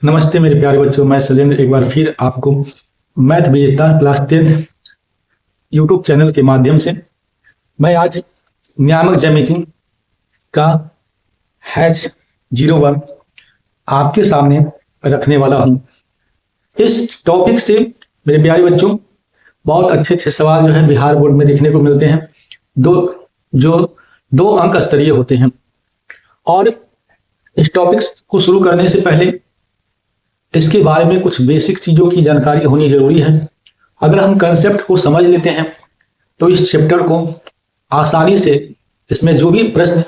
नमस्ते मेरे प्यारे बच्चों, मैं शैलेंद्र एक बार फिर आपको मैथ विजेता क्लास 10 यूट्यूब चैनल के माध्यम से मैं आज नियामक ज्यामिति का H01 आपके सामने रखने वाला हूं। इस टॉपिक से मेरे प्यारे बच्चों बहुत अच्छे अच्छे सवाल जो है बिहार बोर्ड में देखने को मिलते हैं, दो अंक स्तरीय होते हैं। और इस टॉपिक को शुरू करने से पहले इसके बारे में कुछ बेसिक चीजों की जानकारी होनी जरूरी है। अगर हम कंसेप्ट को समझ लेते हैं तो इस चैप्टर को आसानी से इसमें जो भी प्रश्न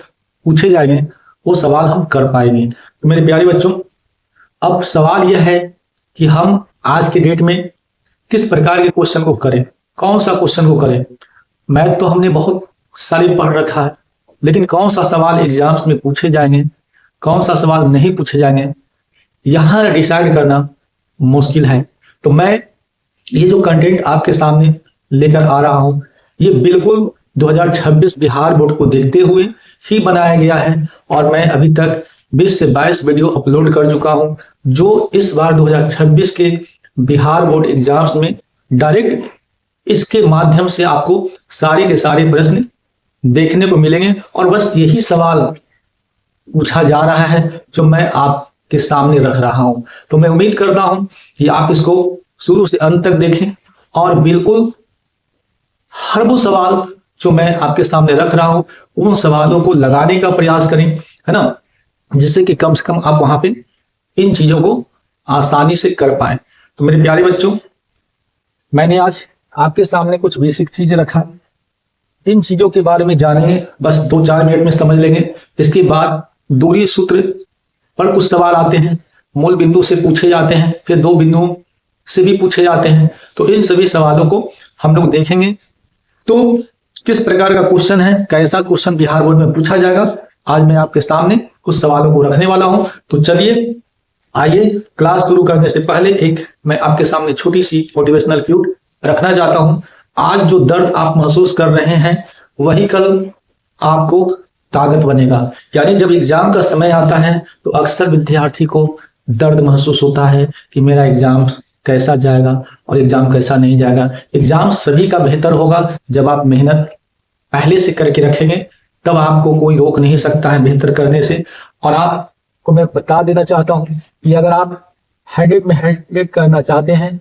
पूछे जाएंगे वो सवाल हम कर पाएंगे। तो मेरे प्यारे बच्चों, अब सवाल यह है कि हम आज के डेट में किस प्रकार के क्वेश्चन को करें, कौन सा क्वेश्चन को करें। मैथ तो हमने बहुत सारे पढ़ रखा है, लेकिन कौन सा सवाल एग्जाम्स में पूछे जाएंगे, कौन सा सवाल नहीं पूछे जाएंगे, यहां डिसाइड करना मुश्किल है। तो मैं ये जो कंटेंट आपके सामने लेकर आ रहा हूं, ये बिल्कुल 2026 बिहार बोर्ड को देखते हुए ही बनाया गया है। और मैं अभी तक 20 से 22 वीडियो अपलोड कर चुका हूं, जो इस बार 2026 के बिहार बोर्ड एग्जाम्स में डायरेक्ट इसके माध्यम से आपको सारे के सारे प्रश्न देखने को मिलेंगे। और बस यही सवाल पूछा जा रहा है जो मैं आपके सामने रख रहा हूं। तो मैं उम्मीद करता हूं कि आप इसको शुरू से अंत तक देखें और बिल्कुल हर वो सवाल जो मैं आपके सामने रख रहा हूं उन सवालों को लगाने का प्रयास करें, है ना, जिससे कि कम से कम आप वहां पे इन चीजों को आसानी से कर पाए। तो मेरे प्यारे बच्चों, मैंने आज आपके सामने कुछ बेसिक चीजें रखा, इन चीजों के बारे में जानेंगे, बस 2-4 मिनट में समझ लेंगे। इसके बाद दूरी सूत्र पर कुछ सवाल आते हैं, मूल बिंदु से पूछे जाते हैं, फिर 2 बिंदुओं से भी पूछे जाते हैं। तो इन सभी सवालों को हम लोग देखेंगे। तो किस प्रकार का क्वेश्चन है, कैसा क्वेश्चन बिहार बोर्ड में पूछा जाएगा, आज मैं आपके सामने कुछ सवालों को रखने वाला हूं। तो चलिए आइए, क्लास शुरू करने से पहले एक मैं आपके सामने छोटी सी मोटिवेशनल क्यूट रखना चाहता हूं। आज जो दर्द आप महसूस कर रहे हैं वही कल आपको ताकत बनेगा। यानी जब एग्जाम का समय आता है तो अक्सर विद्यार्थी को दर्द महसूस होता है कि मेरा एग्जाम कैसा जाएगा और एग्जाम कैसा नहीं जाएगा। एग्जाम सभी का बेहतर होगा जब आप मेहनत पहले से करके रखेंगे, तब आपको कोई रोक नहीं सकता है बेहतर करने से। और आपको मैं बता देना चाहता हूं कि अगर आप हेडेक में हेडेक करना चाहते हैं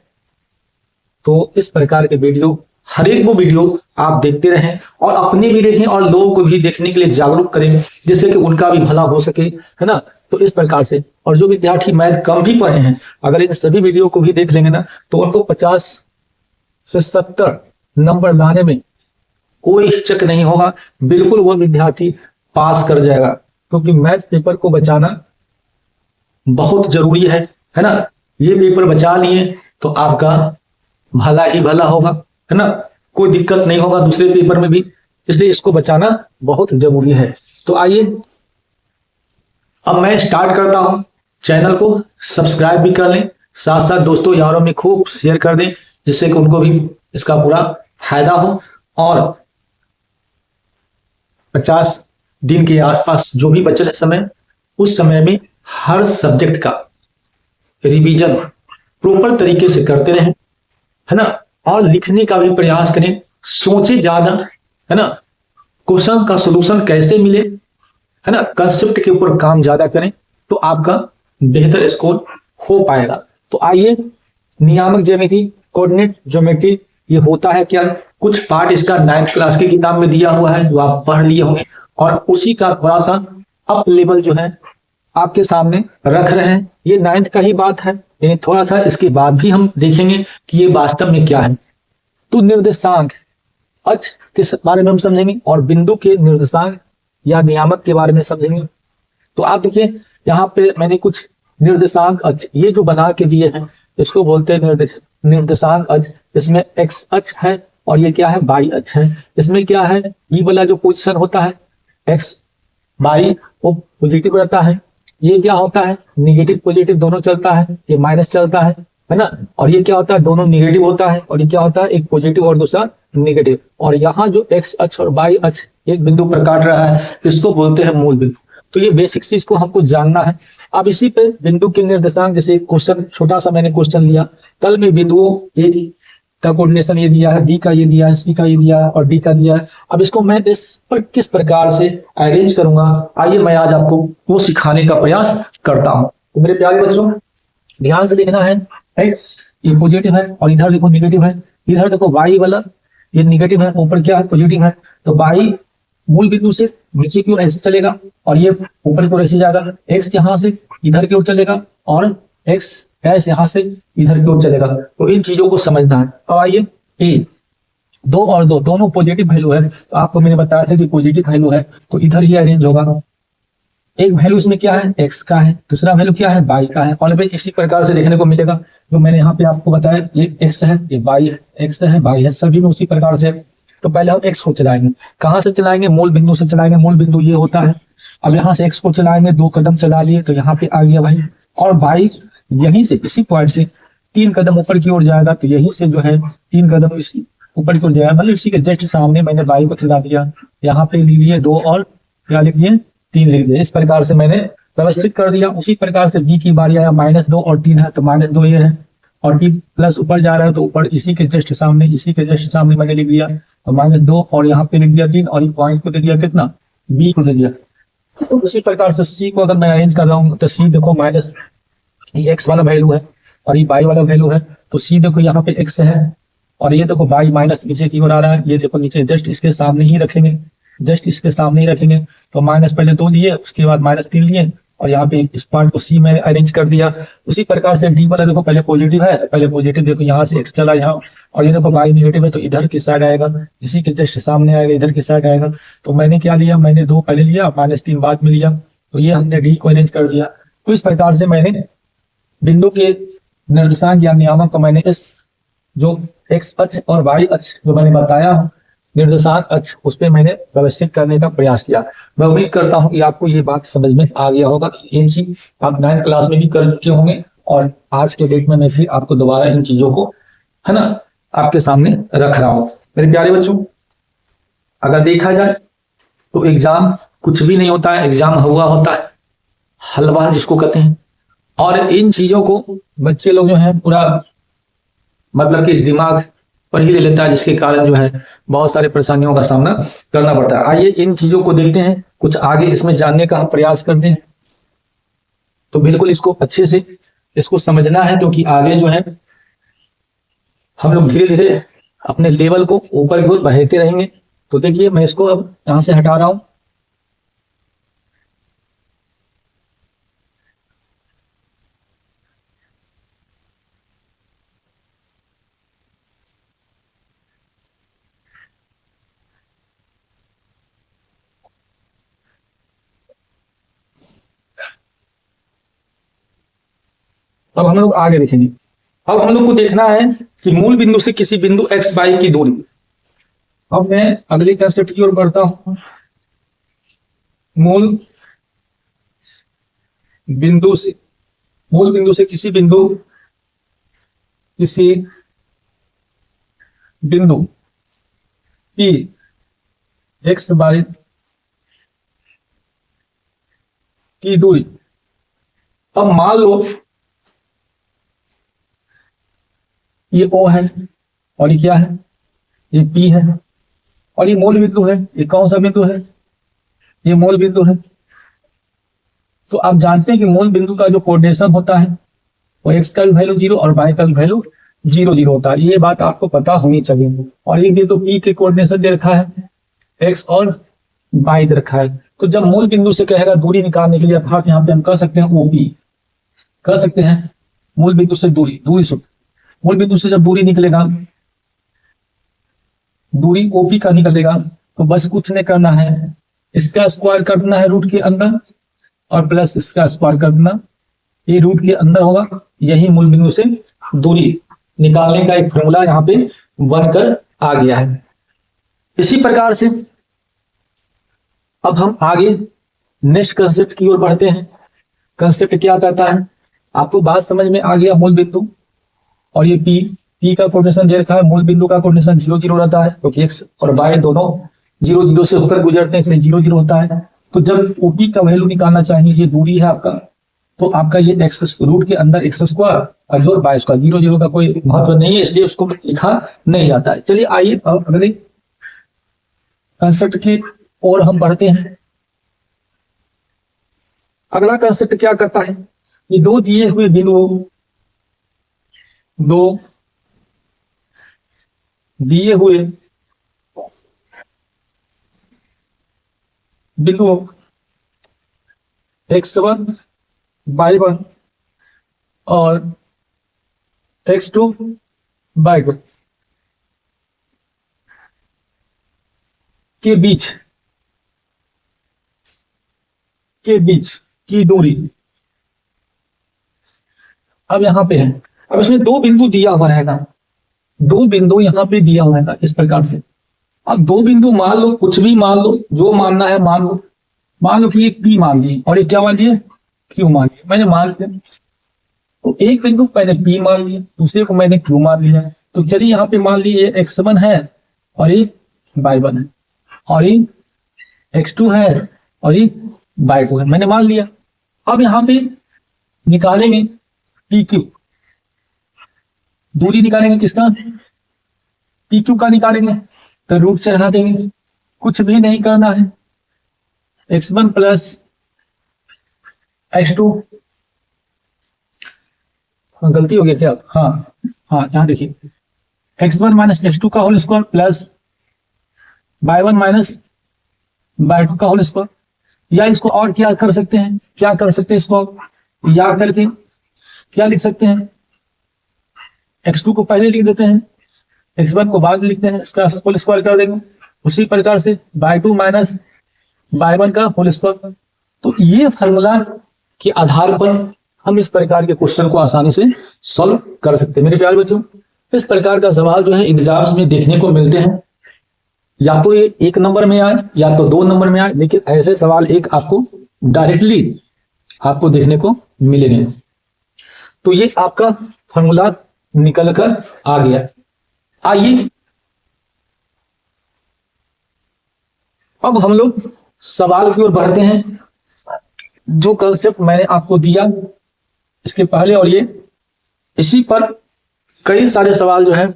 तो इस प्रकार के वीडियो, हर एक वो वीडियो आप देखते रहें और अपने भी देखें और लोगों को भी देखने के लिए जागरूक करें, जिससे कि उनका भी भला हो सके, है ना। तो इस प्रकार से, और जो विद्यार्थी मैथ कम भी पढ़े हैं, अगर इन सभी वीडियो को भी देख लेंगे ना तो उनको 50 से 70 नंबर लाने में कोई हिचक नहीं होगा। बिल्कुल वो विद्यार्थी पास कर जाएगा, क्योंकि मैथ पेपर को बचाना बहुत जरूरी है ना। ये पेपर बचा लिए तो आपका भला ही भला होगा, है ना, कोई दिक्कत नहीं होगा दूसरे पेपर में भी, इसलिए इसको बचाना बहुत जरूरी है। तो आइए अब मैं स्टार्ट करता हूं। चैनल को सब्सक्राइब भी कर लें, साथ साथ दोस्तों यारों में खूब शेयर कर दें, जिससे कि उनको भी इसका पूरा फायदा हो। और 50 दिन के आसपास जो भी बचे समय, उस समय में हर सब्जेक्ट का रिवीजन प्रॉपर तरीके से करते रहें, है ना, और लिखने का भी प्रयास करें। सोचे ज्यादा, है ना, क्वेश्चन का सॉल्यूशन कैसे मिले, है ना, कंसेप्ट के ऊपर काम ज्यादा करें तो आपका बेहतर स्कोर हो पाएगा। तो आइए, नियामक ज्यामिति, कोऑर्डिनेट ज्योमेट्री, ये होता है क्या, कुछ पार्ट इसका 9th क्लास की किताब में दिया हुआ है जो आप पढ़ लिए होंगे, और उसी का थोड़ा सा अप लेवल जो है आपके सामने रख रहे हैं। ये 9th का ही बात है, यानी थोड़ा सा इसके बाद भी हम देखेंगे कि ये वास्तव में क्या है। तो निर्देशांक अक्ष के बारे में हम समझेंगे और बिंदु के निर्देशांक या नियामक के बारे में समझेंगे। तो आप देखिए, यहाँ पे मैंने कुछ निर्देशांक अक्ष ये जो बना के दिए हैं, इसको बोलते हैं निर्देशांक अक्ष। इसमें एक्स अक्ष है और ये क्या है, वाई अक्ष है। इसमें क्या है, ये वाला जो पोजीशन होता है एक्स वाई वो पॉजिटिव रहता है, ये क्या होता है, निगेटिव पॉजिटिव दोनों चलता है, ये माइनस चलता है ना। और ये क्या होता है, दोनों निगेटिव होता है, और ये क्या होता है, एक पॉजिटिव और दूसरा निगेटिव। और यहाँ जो एक्स अक्ष और वाई अक्ष एक बिंदु पर काट रहा है, इसको बोलते हैं मूल बिंदु। तो ये बेसिक चीज को हमको जानना है। अब इसी पे बिंदु के निर्देशांक, जैसे क्वेश्चन छोटा सा मैंने क्वेश्चन लिया, कल में बिंदुओं ए का कोऑर्डिनेशन ये दिया है, बी का ये दिया है, सी का ये दिया है और डी का दिया है। अब इसको मैं इस पर किस प्रकार से अरेंज करूंगा, आइए मैं आज आपको वो सिखाने का प्रयास करता हूं। तो मेरे प्यारे बच्चों, ध्यान से देखना है, एक्स ये पॉजिटिव है और इधर देखो नेगेटिव है, इधर देखो वाई वाला ये नेगेटिव है, ऊपर क्या है पॉजिटिव है। तो वाई मूल बिंदु से नीचे की ओर ऐसे चलेगा और ये ऊपर की ओर ऐसे जाएगा, एक्स यहाँ से इधर की ओर चलेगा और एक्स डैश यहाँ से इधर की ओर चलेगा। तो इन चीजों को समझना है। अब आइए, ए 2 और 2 दोनों पॉजिटिव वैल्यू है, तो आपको मैंने बताया था कि पॉजिटिव वैल्यू है तो इधर ही अरेंज होगा। एक वैल्यू इसमें क्या है, एक्स का है, दूसरा वैल्यू क्या है, वाई का है। ऑलवेज इसी प्रकार से देखने को मिलेगा, जो मैंने यहाँ पे आपको बताया, ये एक्स है, ये वाई है, एक्स है, वाई है, सभी में उसी प्रकार से। तो पहले हम एक्स को चलाएंगे, कहाँ से चलाएंगे, मूल बिंदु से चलाएंगे, मूल बिंदु ये होता है। अब यहाँ से एक्स को चलाएंगे, 2 कदम चला लिए तो यहाँ पे आ गया भाई, और वाई यहीं से इसी पॉइंट से 3 कदम ऊपर की ओर जाएगा, तो यहीं से जो है 3 कदम इसी ऊपर की ओर जाएगा, मतलब इसी के जस्ट सामने मैंने वाई को चला दिया। यहाँ पे लिख लिए 2 और क्या लिख दिए, 3 लिख दिए। इस प्रकार से मैंने व्यवस्थित कर दिया। उसी प्रकार से बी की बारी आया, -2 और 3 है तो -2 ये है, और टी प्लस ऊपर जा रहा है तो ऊपर इसी के जस्ट सामने, इसी के जस्ट सामने मैंने लिख दिया तो -2 और यहाँ पे लिख दिया 3 और इस पॉइंट को दे दिया कितना, बी को दे दिया। तो उसी प्रकार से सी को अगर मैं अरेंज कर रहा हूँ तो सी देखो माइनस ये एक्स वाला वैल्यू है और ये वाई वाला वैल्यू है, तो सी देखो यहाँ पे एक्स है और ये देखो वाई माइनस नीचे की ओर आ रहा है, ये देखो नीचे जस्ट इसके सामने ही रखेंगे, जस्ट इसके सामने ही रखेंगे। तो माइनस पहले 2 लिए, उसके बाद -3 लिए और यहाँ पे इस पॉइंट को सी में अरेंज कर दिया। उसी प्रकार से डी वाला देखो पहले पॉजिटिव है, पहले पॉजिटिव देखो यहाँ से एक्स चला यहाँ, और ये देखो वाई नेगेटिव है तो इधर की साइड आएगा, इसी के जस्ट सामने आएगा, इधर की साइड आएगा। तो मैंने क्या लिया, मैंने 2 पहले लिया, -3 बाद में लिया, तो ये हमने डी को अरेंज कर दिया। तो इस प्रकार से मैंने बिंदु के निर्देशांक या नियामक को मैंने इस जो एक्स अक्ष और वाई अक्ष जो मैंने बताया निर्देशांक अक्ष, उस पर मैंने व्यवस्थित करने का प्रयास किया। मैं उम्मीद करता हूं कि आपको ये बात समझ में आ गया होगा। इन चीज आप 9th क्लास में भी कर चुके होंगे और आज के डेट में मैं फिर आपको दोबारा इन चीजों को है ना आपके सामने रख रहा हूं। मेरे प्यारे बच्चों, अगर देखा जाए तो एग्जाम कुछ भी नहीं होता है, एग्जाम हुआ होता है हलवा जिसको कहते हैं, और इन चीजों को बच्चे लोग जो है पूरा मतलब कि दिमाग पर ही ले लेता है, जिसके कारण जो है बहुत सारी परेशानियों का सामना करना पड़ता है। आइए इन चीजों को देखते हैं, कुछ आगे इसमें जानने का हम प्रयास करते हैं। तो बिल्कुल इसको अच्छे से इसको समझना है, क्योंकि आगे जो है हम लोग धीरे धीरे अपने लेवल को ऊपर की ओर बढ़ाते रहेंगे। तो देखिए मैं इसको अब यहां से हटा रहा हूं। अब हम लोग आगे देखेंगे। अब हम लोग को देखना है कि मूल बिंदु से किसी बिंदु एक्स वाई की दूरी। अब मैं अगले कंसेप्ट की ओर बढ़ता हूं। मूल बिंदु से किसी बिंदु की एक्स वाई की दूरी। अब मान लो ये O है और ये क्या है, ये P है और ये मूल बिंदु है। ये कौन सा बिंदु है, ये मूल बिंदु है। तो आप जानते हैं कि मूल बिंदु का जो कोऑर्डिनेशन होता है वो x का वैल्यू 0 और y का वैल्यू 0 0 होता है। ये बात आपको पता होनी चाहिए। और ये बिंदु P के कोऑर्डिनेशन दे रखा है, x और y दे रखा है। तो जब मूल बिंदु से कहेगा दूरी निकालने के लिए, अर्थात यहाँ पे हम कह सकते हैं OP, कह सकते हैं मूल बिंदु से दूरी सूत्र। मूल बिंदु से जब दूरी निकलेगा, दूरी OP का निकलेगा, तो बस कुछ नहीं करना है, इसका स्क्वायर कर देना है रूट के अंदर और प्लस इसका स्क्वायर कर देना, ये रूट के अंदर होगा। यही मूल बिंदु से दूरी निकालने का एक फॉर्मूला यहाँ पे बनकर आ गया है। इसी प्रकार से अब हम आगे नेक्स्ट कंसेप्ट की ओर बढ़ते हैं। कंसेप्ट क्या कहता है, आपको बात समझ में आ गया। मूल बिंदु और ये P का कोऑर्डिनेशन दे रखा है, मूल बिंदु का कोऑर्डिनेशन 0 0 रहता है, क्योंकि x और y दोनों 0 0 से होकर गुजरते हैं, इसलिए 0 0 होता है। तो जब ओपी का वैल्यू निकालना चाहिए, ये दूरी है आपका, तो आपका ये एक्स रूट के अंदर एक्स स्क्वायर और जोड़ बाय स्क्वायर, जीरो जीरो का कोई महत्व नहीं है, इसलिए उसको लिखा नहीं जाता है। चलिए आइए अब अगले कंसेप्ट की ओर हम बढ़ते हैं। अगला कंसेप्ट क्या करता है, ये दो दिए हुए बिंदुओं, दो दिए हुए बिंदुओं x1 y1 और x2 y2 के बीच की दूरी अब यहां पे है। अब इसमें दो बिंदु दिया हुआ रहेगा, दो बिंदु यहां पे दिया हुआ रहेगा इस प्रकार से। अब दो बिंदु मान लो, कुछ भी मान लो, जो मानना है मान लो। मान लो कि ये P मान लिए और ये क्या मान लिए, Q मान लिया। मैंने मान लिया, तो एक बिंदु मैंने P मान लिया, दूसरे को मैंने Q मान लिया। तो चलिए यहाँ पे मान लीजिए x1 है और ये y1 है और ये x2 है और ये y2 है, मैंने मान लिया। अब यहाँ पे निकालेंगे PQ, दूरी निकालेंगे किसका, PQ का निकालेंगे, तो रूट से हटा देंगे, कुछ भी नहीं करना है, x1 प्लस x2, गलती हो गई क्या, हाँ यहाँ देखिए x1 माइनस x2 का whole square plus y1 minus y2 का होल स्क्वायर। या इसको और क्या कर सकते हैं, इसको याद करके क्या लिख सकते हैं, x2 को पहले लिख देते हैं, x1 को बाद में लिखते हैं, इसका होल स्क्वायर कर देंगे। उसी प्रकार से y2 माइनस y1 का होल स्क्वायर। तो ये फॉर्मूला के आधार पर हम इस प्रकार के क्वेश्चन को आसानी से सॉल्व कर सकते हैं। मेरे प्यारे बच्चों, इस प्रकार का सवाल जो है एग्जाम्स में देखने को मिलते हैं, या तो ये 1 नंबर में आए या तो 2 नंबर में आए, लेकिन ऐसे सवाल एक आपको डायरेक्टली आपको देखने को मिलेंगे। तो ये आपका फॉर्मूला निकल कर आ गया। आइए अब हम लोग सवाल की ओर बढ़ते हैं। जो कंसेप्ट मैंने आपको दिया इसके पहले और ये इसी पर कई सारे सवाल जो है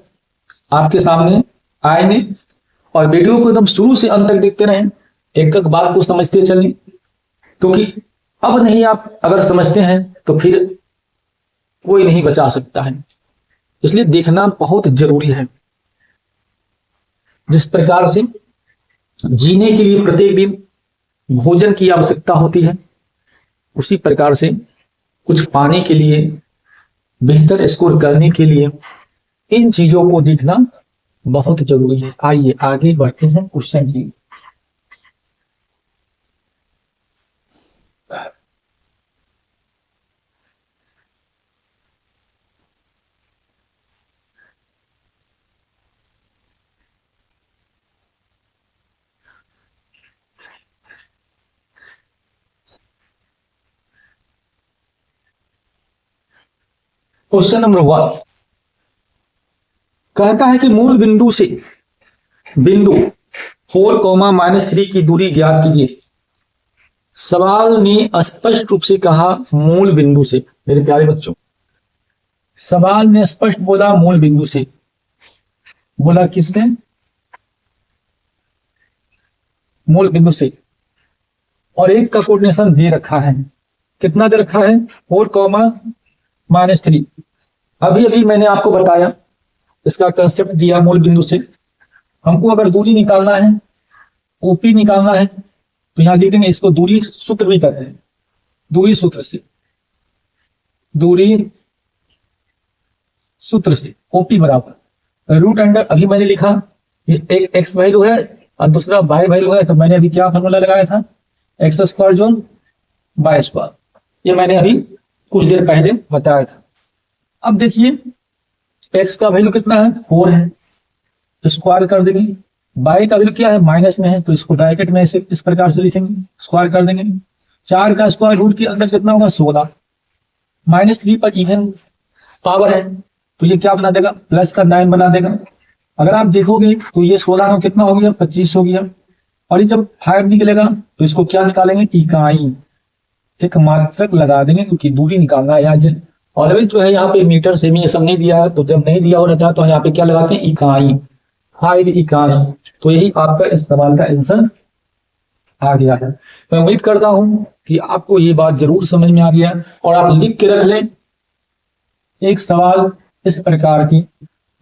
आपके सामने आएंगे, और वीडियो को एकदम शुरू से अंत तक देखते रहें, एक एक बात को समझते चलें, क्योंकि अब नहीं आप अगर समझते हैं तो फिर कोई नहीं बचा सकता है, इसलिए देखना बहुत जरूरी है। जिस प्रकार से जीने के लिए प्रत्येक दिन भोजन की आवश्यकता होती है, उसी प्रकार से कुछ पाने के लिए, बेहतर स्कोर करने के लिए इन चीजों को देखना बहुत जरूरी है। आइए आगे बढ़ते हैं क्वेश्चन की। क्वेश्चन नंबर 1 कहता है कि मूल बिंदु से बिंदु 4,-3 की दूरी ज्ञात कीजिए। सवाल ने स्पष्ट रूप से कहा मूल बिंदु से। मेरे प्यारे बच्चों, सवाल ने स्पष्ट बोला मूल बिंदु से, बोला किससे, मूल बिंदु से। और एक का कोऑर्डिनेशन दे रखा है, कितना दे रखा है, 4,-3। अभी अभी मैंने आपको बताया, इसका कंसेप्ट दिया मूल बिंदु से। हमको अगर दूरी निकालना है, ओपी निकालना है, तो यहां लिख देंगे, इसको दूरी सूत्र भी कहते हैं। दूरी सूत्र से ओपी बराबर रूट अंडर, अभी मैंने लिखा ये एक एक्स वैल्यू है और दूसरा वाई वैल्यू है, तो मैंने अभी क्या फॉर्मूला लगाया था, एक्स स्क्वायर जोन वाई स्क्वायर, ये मैंने अभी कुछ देर पहले बताया था। अब देखिए एक्स का वैल्यू कितना है, 4 है, स्क्वायर कर देंगे। वाई का वैल्यू क्या है, माइनस में है, तो इसको ब्रैकेट में ऐसे इस प्रकार से लिखेंगे, स्क्वायर कर देंगे। 4 का स्क्वायर रूट के अंदर कितना होगा, 16। -3 पर इवन पावर है, तो ये क्या बना देगा, प्लस का 9 बना देगा। अगर आप देखोगे तो ये 16 में कितना हो गया, 25 हो गया। और ये जब 5 निकलेगा तो इसको क्या निकालेंगे, इकाई, एक मात्रक लगा देंगे क्योंकि दूरी निकालना है यहाँ। और अभी जो है यहाँ पे मीटर सेमी ये सब नहीं दिया है, तो जब नहीं दिया हो रहता तो यहाँ पे क्या लगाते हैं, इकाई, 5 इकाई। तो यही आपका इस सवाल का आंसर आ गया है। मैं उम्मीद करता हूं कि आपको ये बात जरूर समझ में आ गया और आप लिख के रख लें, एक सवाल इस प्रकार की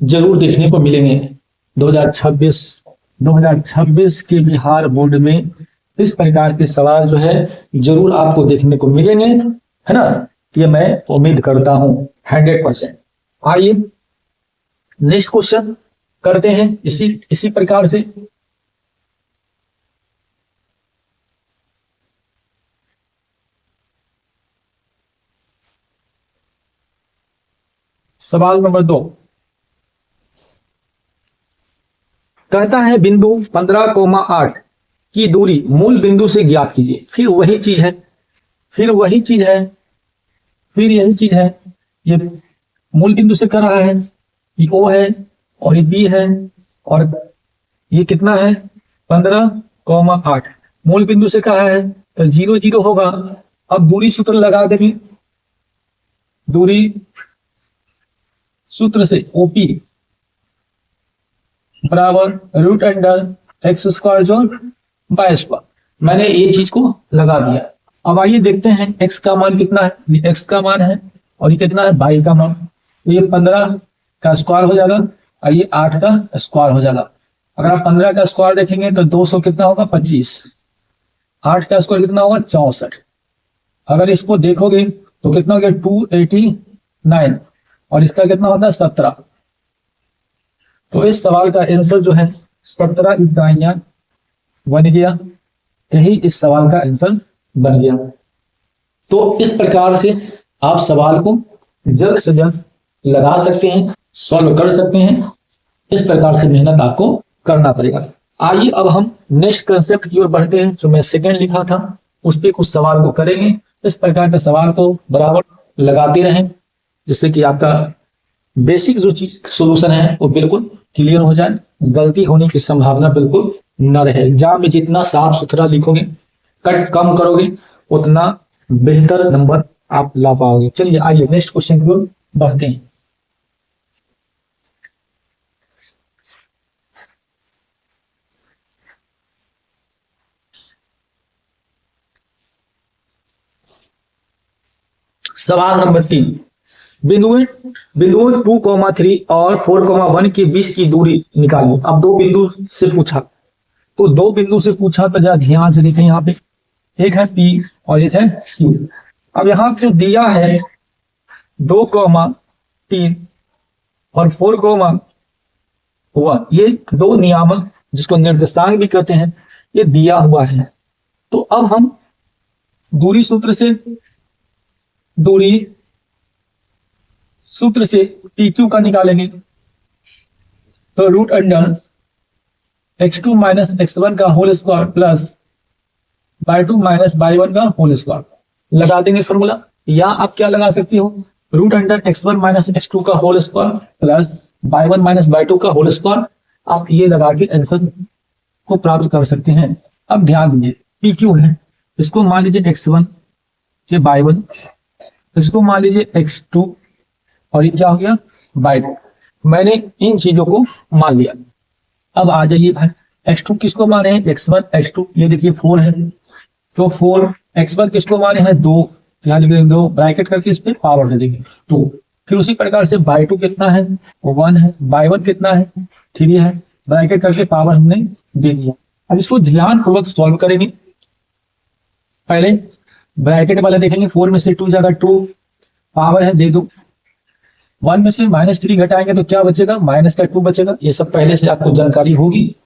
जरूर देखने को मिलेंगे 2026 के बिहार बोर्ड में। इस प्रकार के सवाल जो है जरूर आपको देखने को मिलेंगे, है ना, ये मैं उम्मीद करता हूं 100%। आइए नेक्स्ट क्वेश्चन करते हैं इसी प्रकार से। सवाल नंबर 2 कहता है बिंदु 15,8 की दूरी मूल बिंदु से ज्ञात कीजिए। फिर यही चीज है, ये मूल बिंदु से कर रहा है, ये O है और ये B है और ये कितना है 15,8 मूल बिंदु से कहा है तो 0 0 होगा। अब दूरी सूत्र लगा देंगे, दूरी सूत्र से OP बराबर √x² जोड़ बाय स्क्वायर। मैंने ये चीज को लगा दिया। अब आइए देखते हैं x का मान कितना है, ये x का मान है और ये कितना है y का मान। तो ये 15 का स्क्वायर हो जाएगा और ये 8 का स्क्वायर हो जाएगा। अगर आप 15 का स्क्वायर देखेंगे तो 200 कितना होगा 25, 8 का स्क्वायर कितना होगा 64। अगर इसको देखोगे तो कितना हो गया 289 और इसका कितना होता है 17। तो इस सवाल का आंसर जो है 17 इकाइयां बन गया। यही इस सवाल का आंसर बन गया। तो इस प्रकार से आप सवाल को जल्द से जल्द लगा सकते हैं, सॉल्व कर सकते हैं। इस प्रकार से मेहनत आपको करना पड़ेगा। आइए अब हम नेक्स्ट कंसेप्ट की ओर बढ़ते हैं। जो मैं सेकंड लिखा था उस पर कुछ सवाल को करेंगे। इस प्रकार के सवाल को बराबर लगाते रहें जिससे कि आपका बेसिक जो चीज सोल्यूशन है वो बिल्कुल क्लियर हो जाए, गलती होने की संभावना बिल्कुल न रहे। एग्जाम में जितना साफ सुथरा लिखोगे, कट कम करोगे, उतना बेहतर नंबर आप ला पाओगे। चलिए आइए नेक्स्ट क्वेश्चन की ओर बढ़ते हैं। सवाल नंबर 3 बिंदुओं 2,3 और 4,1 के बीच की दूरी निकालिए। अब दो बिंदु से पूछा तो जरा ध्यान से देखें। यहाँ पे एक है P और एक है Q। अब यहाँ जो दिया है 2,3 और 4,1, ये दो नियामक जिसको निर्देशांक भी कहते हैं, ये दिया हुआ है। तो अब हम दूरी सूत्र से PQ का निकालेंगे। तो √x2 - x1 का whole square plus y2 - y1 का होल स्क्वायर लगा देंगे फॉर्मूला। या आप क्या लगा सकते हो, √x1 - x2 का whole square plus y1 - y2 का होल स्क्वायर। आप ये लगा के आंसर को प्राप्त कर सकते हैं। अब ध्यान दीजिए PQ है, इसको मान लीजिए x1, ये y1, इसको मान लीजिए x2 और ये क्या हो गया y2। मैंने इन चीजों को मान लिया। अब आ जाइए भाई, x2 किसको माने हैं x1 x2, ये देखिए 4 है तो 4, x1 किसको माने हैं 2, यहाँ लिख देंगे 2, ब्रैकेट करके इस पे पावर दे देंगे 2। फिर उसी प्रकार से y2 कितना है 1 है, y1 कितना है 3 है, ब्रैकेट करके पावर हमने दे दिया। अब इसको ध्यान पूर्वक सॉल्व करेंगे। पहले ब्रैकेट वाला देखेंगे, 4 में से 2 ज्यादा 2, पावर है दे दो। 1 में से -3 घटाएंगे तो क्या बचेगा -2 बचेगा। ये सब पहले से आपको जानकारी होगी।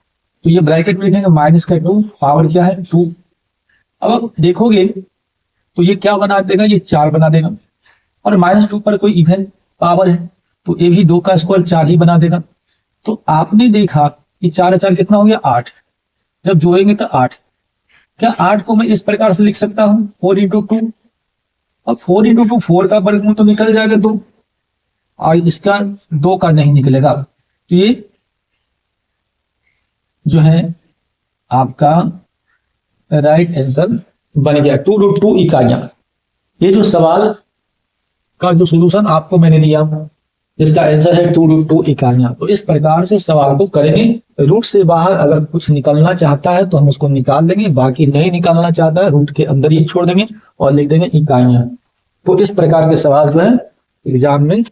तो ये ब्रैकेट में लिखेंगे -2, पावर क्या है 2। अब आप देखोगे तो ये क्या बना देगा, ये 4 बना देगा और -2 पर कोई इवन पावर है तो ये भी 2 का स्क्वायर 4 ही बना देगा। तो आपने देखा कि 4 4 कितना हो गया 8, जब जोड़ेंगे तो 8। क्या 8 को मैं इस प्रकार से लिख सकता हूं 4 × 2। अब 4 × 2 4 का वर्गमूल तो निकल जाएगा 2 और इसका 2 का नहीं निकलेगा। तो ये जो है आपका राइट आंसर बन गया 2√2 इकाइयां। ये जो सवाल का जो सोल्यूशन आपको मैंने दिया, इसका आंसर है 2√2 इकाइयां। तो इस प्रकार से सवाल को करेंगे। रूट से बाहर अगर कुछ निकलना चाहता है तो हम उसको निकाल देंगे, बाकी नहीं निकालना चाहता है रूट के अंदर ही छोड़ देंगे और लिख देंगे इकाइयां। तो इस प्रकार के सवाल जो है एग्जाम में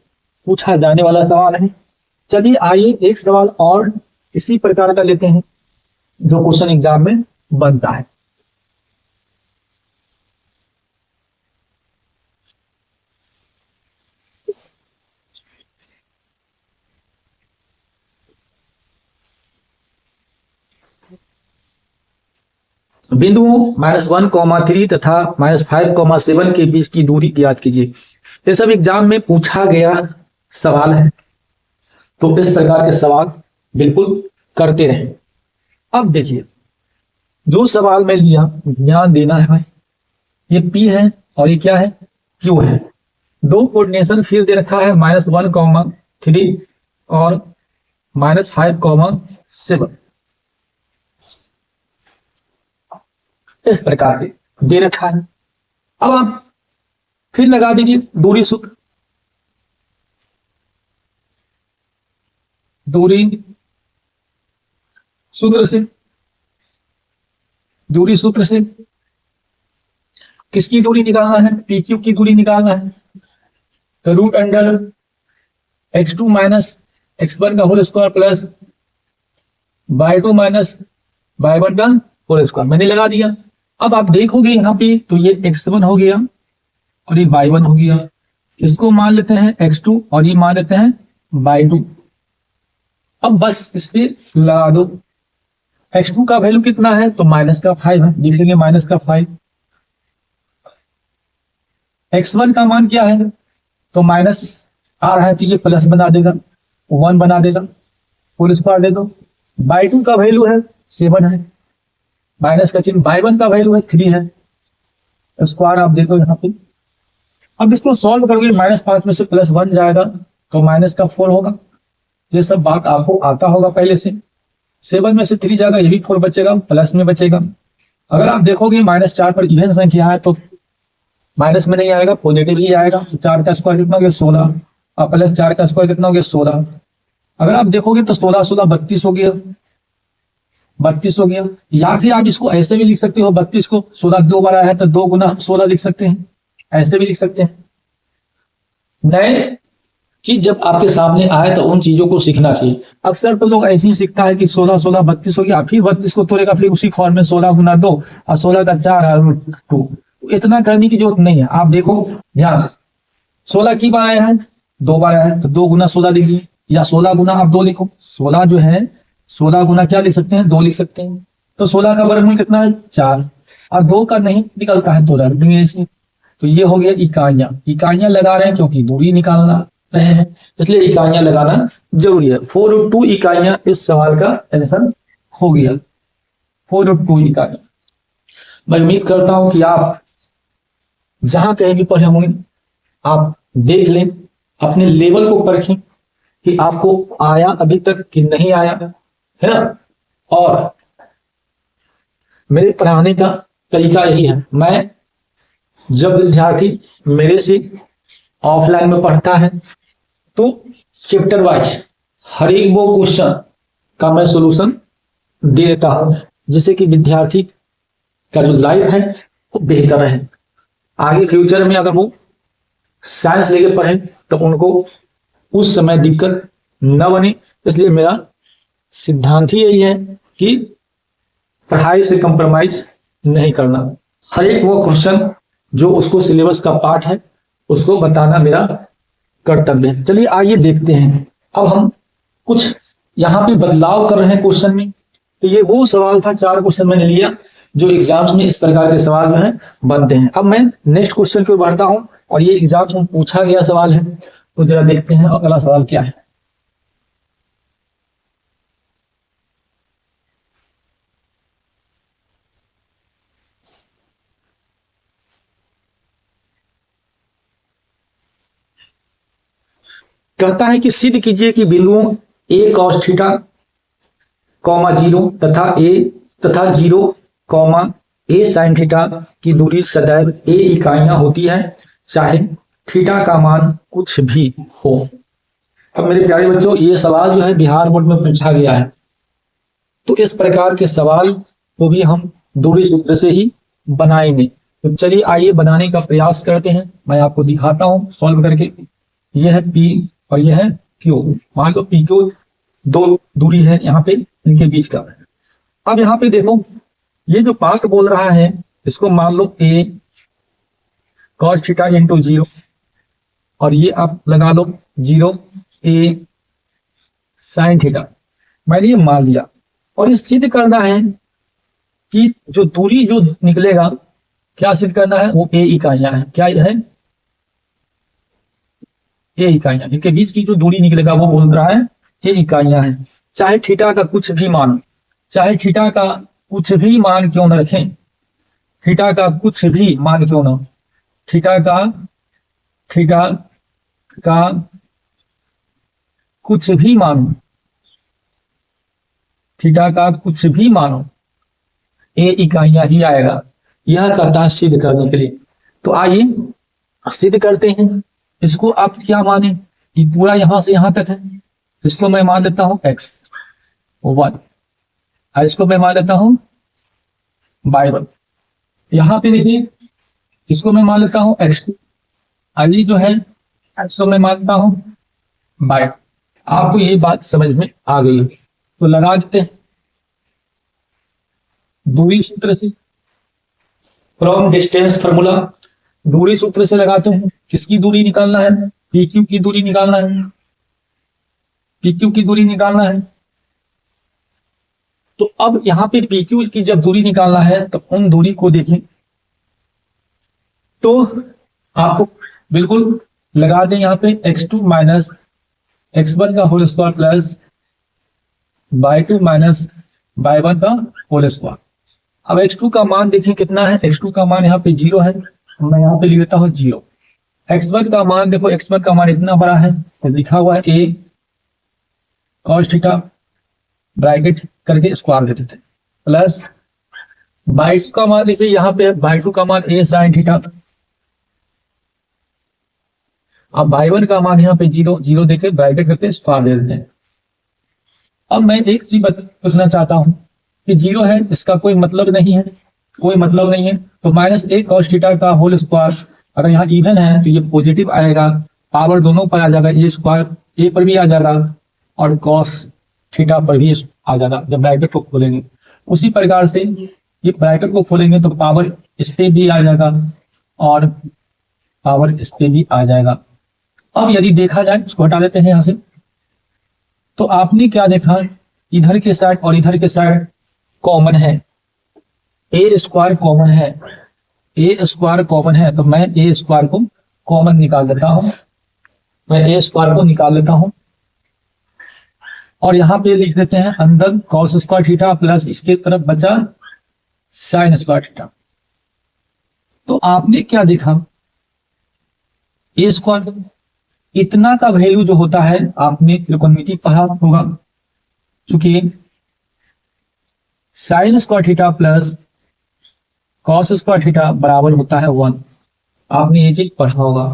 पूछा जाने वाला सवाल है। चलिए आइए एक सवाल और इसी प्रकार का लेते हैं जो क्वेश्चन एग्जाम में बनता है। बिंदुओं -1,3 तथा -5,7 के बीच की दूरी ज्ञात कीजिए। ये सब एग्जाम में पूछा गया सवाल है, तो इस प्रकार के सवाल बिल्कुल करते रहें। अब देखिए जो सवाल मैं लिया, ध्यान देना है भाई। ये P है और ये क्या है, Q है। दो कोऑर्डिनेशन फिर दे रखा है -1,3 और -5,7 इस प्रकार से दे रखा है। अब आप फिर लगा दीजिए दूरी सूत्र। दूरी सूत्र से किसकी दूरी निकालना है, PQ की दूरी निकालना है। तो √x2 - x1 का whole square plus y2 - y1 का होल स्क्वायर मैंने लगा दिया। अब आप देखोगे यहाँ पे तो ये x1 हो गया और ये y1 हो गया। इसको मान लेते हैं x2 और ये मान लेते हैं y2। अब बस इस पे लगा दो। x2 का वैल्यू कितना है तो -5 है, लिख लेंगे -5। x1 का मान क्या है तो माइनस आ रहा है तो ये प्लस बना देगा, 1 बना देगा, होल स्क्वायर दे दो। y2 का वैल्यू है 7 है, माइनस का चिन्ह, y1 का वैल्यू है 3 है, स्क्वायर आप देखो यहाँ पे। अब इसको सॉल्व करोगे -5 में से +1 जाएगा तो -4 होगा। ये सब बात आपको आता होगा पहले से। 7 में से 3 जाएगा, ये भी 4 बचेगा, प्लस में बचेगा। अगर आप देखोगे -4 पर इवन संख्या है तो माइनस में नहीं आएगा, पॉजिटिव ही आएगा। 4 का स्क्वायर कितना हो गया 16 और प्लस 4 का स्क्वायर कितना हो गया 16। अगर आप देखोगे तो 16 16 32 हो गया, 32 हो गया। या फिर आप इसको ऐसे भी लिख सकते हो, 32 को 16 2 बार आया है तो 2 गुना 16 लिख सकते हैं, ऐसे भी लिख सकते हैं। नए चीज जब आपके सामने आए तो उन चीजों को सीखना चाहिए। अक्सर तो लोग ऐसे ही सीखता है कि 16 16 32 हो गया, फिर 32 को तोड़ेगा, फिर उसी फॉर्म में 16 गुना 2 और 16 का 4 और 2। इतना करने की जरूरत नहीं है। आप देखो ध्यान से, 16 की बार आया है 2 बार आया है तो 2 गुना 16 लिखिए, या 16 गुना आप 2 लिखो। 16 जो है 16 गुना क्या लिख सकते हैं 2 लिख सकते हैं। तो 16 का वर्गमूल कितना है 4 और 2 का नहीं निकलता है तो रख देंगे इसे। तो ये हो गया इकाइयां। इकाइयां लगा रहे हैं क्योंकि दूरी निकालना रहे हैं, इसलिए इकाइयां लगाना जरूरी है। 4√2 इकाइयां इस सवाल का आंसर हो गया, 4√2 इकाइयां। मैं उम्मीद करता हूं कि आप जहां कहीं भी पढ़े होंगे आप देख लें, अपने लेवल को परखें कि आपको आया अभी तक कि नहीं आया है ना। और मेरे पढ़ाने का तरीका यही है, मैं जब विद्यार्थी मेरे से ऑफलाइन में पढ़ता है तो चैप्टर वाइज हर एक वो क्वेश्चन का मैं सॉल्यूशन दे देता हूं, जिससे कि विद्यार्थी का जो लाइफ है वो बेहतर है। आगे फ्यूचर में अगर वो साइंस लेके पढ़े तो उनको उस समय दिक्कत न बने। इसलिए मेरा सिद्धांत ही यही है कि पढ़ाई से कंप्रोमाइज नहीं करना। हर एक वो क्वेश्चन जो उसको सिलेबस का पार्ट है उसको बताना मेरा कर्तव्य है। चलिए आइए देखते हैं। अब हम कुछ यहाँ पे बदलाव कर रहे हैं क्वेश्चन में। तो ये वो सवाल था, 4 क्वेश्चन मैंने लिया जो एग्जाम्स में इस प्रकार के सवाल जो है बनते हैं। अब मैं नेक्स्ट क्वेश्चन की ओर बढ़ता हूं और ये एग्जाम्स में पूछा गया सवाल है, तो जरा देखते हैं अगला सवाल क्या है। कहता है कि सिद्ध कीजिए कि बिंदुओं a cos थीटा, 0 तथा a तथा 0, a sin थीटा की दूरी सदैव a इकाइयां होती है, चाहे थीटा का मान कुछ भी हो। अब मेरे प्यारे बच्चों, ये सवाल जो है बिहार बोर्ड में पूछा गया है, तो इस प्रकार के सवाल को भी हम दूरी सूत्र से ही बनाएंगे। तो चलिए आइए बनाने का प्रयास करते हैं। मैं आपको दिखाता हूं सॉल्व करके। यह है P और यह है Q। मान लो PQ दो दूरी है यहाँ पे इनके बीच का। अब यहाँ पे देखो, ये जो पार्ट बोल रहा है इसको मान लो A cos थीटा इंटू 0, और ये आप लगा लो 0 A sin थीटा। मैंने ये मान लिया, और ये सिद्ध करना है कि जो दूरी जो निकलेगा, क्या सिद्ध करना है, वो A इकाइयां है। क्या है? A इकाइयां। इनके बीच की जो दूरी निकलेगा वो बोल रहा है A इकाइयां है। चाहे थीटा का कुछ भी मान, चाहे थीटा का कुछ भी मान क्यों न रखें, थीटा का कुछ भी मान क्यों न, थीटा का कुछ भी मानो, थीटा का कुछ भी मानो, A इकाइयां ही आएगा। यह कहता है सिद्ध करने के लिए। तो आइए सिद्ध करते हैं। इसको आप क्या माने, ये पूरा यहां से यहां तक है, इसको मैं मान देता हूं x1, और इसको मैं मान देता हूं y1। यहां पे देखिए, इसको मैं मान लेता हूं x2, और ये जो है इसको मैं मानता हूं y। आपको ये बात समझ में आ गई है, तो लगा देते हैं दूरी सूत्र से, फ्रॉम डिस्टेंस फार्मूला। दूरी सूत्र से लगाते हैं। किसकी दूरी निकालना है? PQ की दूरी निकालना है, PQ की दूरी निकालना है। तो अब यहां पे PQ की जब दूरी निकालना है तो उन दूरी को देखें, तो आपको बिल्कुल लगा दें यहां पे x2 माइनस x1 का whole square plus y2 minus y1 का होल स्क्वायर। अब x2 का मान देखिए कितना है, x2 का मान यहाँ पे 0 है, मैं यहाँ पे लिख देता हूँ 0। x1 का मान देखो, x1 का मान इतना बड़ा है तो लिखा हुआ है A cos थीटा, ब्रैकेट करके स्क्वायर देते थे, प्लस y2 का मान देखिए यहाँ पे y2 का मान A sin थीटा। अब y1 का मान यहाँ पे 0 देके ब्रैकेट करके स्क्वायर दे देते हैं। अब मैं एक चीज पूछना चाहता हूं कि 0 है, इसका कोई मतलब नहीं है, कोई मतलब नहीं है, तो माइनस A cos थीटा का होल स्क्वायर, अगर यहाँ इवन है तो ये पॉजिटिव आएगा, पावर दोनों पर आ जाएगा, A स्क्वायर A पर भी आ जाएगा और cos थीटा पर भी आ जाएगा जब ब्रैकेट को खोलेंगे। उसी प्रकार से ये ब्रैकेट को खोलेंगे तो पावर इस पे भी आ जाएगा और पावर इस पे भी आ जाएगा। अब यदि देखा जाए, इसको हटा देते हैं यहां से, तो आपने क्या देखा, इधर के साइड और इधर के साइड कॉमन है, A स्क्वायर कॉमन है, A स्क्वायर कॉमन है, तो मैं A स्क्वायर को कॉमन निकाल देता हूं, मैं A स्क्वायर को निकाल लेता हूं, और यहां पे लिख देते हैं अंदर cos स्क्वायर थीटा प्लस इसके तरफ बचा sin स्क्वायर थीटा। तो आपने क्या देखा, A स्क्वायर इतना का वैल्यू जो होता है, आपने त्रिकोणमिति पढ़ा होगा, चूंकि sine square theta plus cos square theta बराबर होता है 1। आपने ये चीज पढ़ा होगा,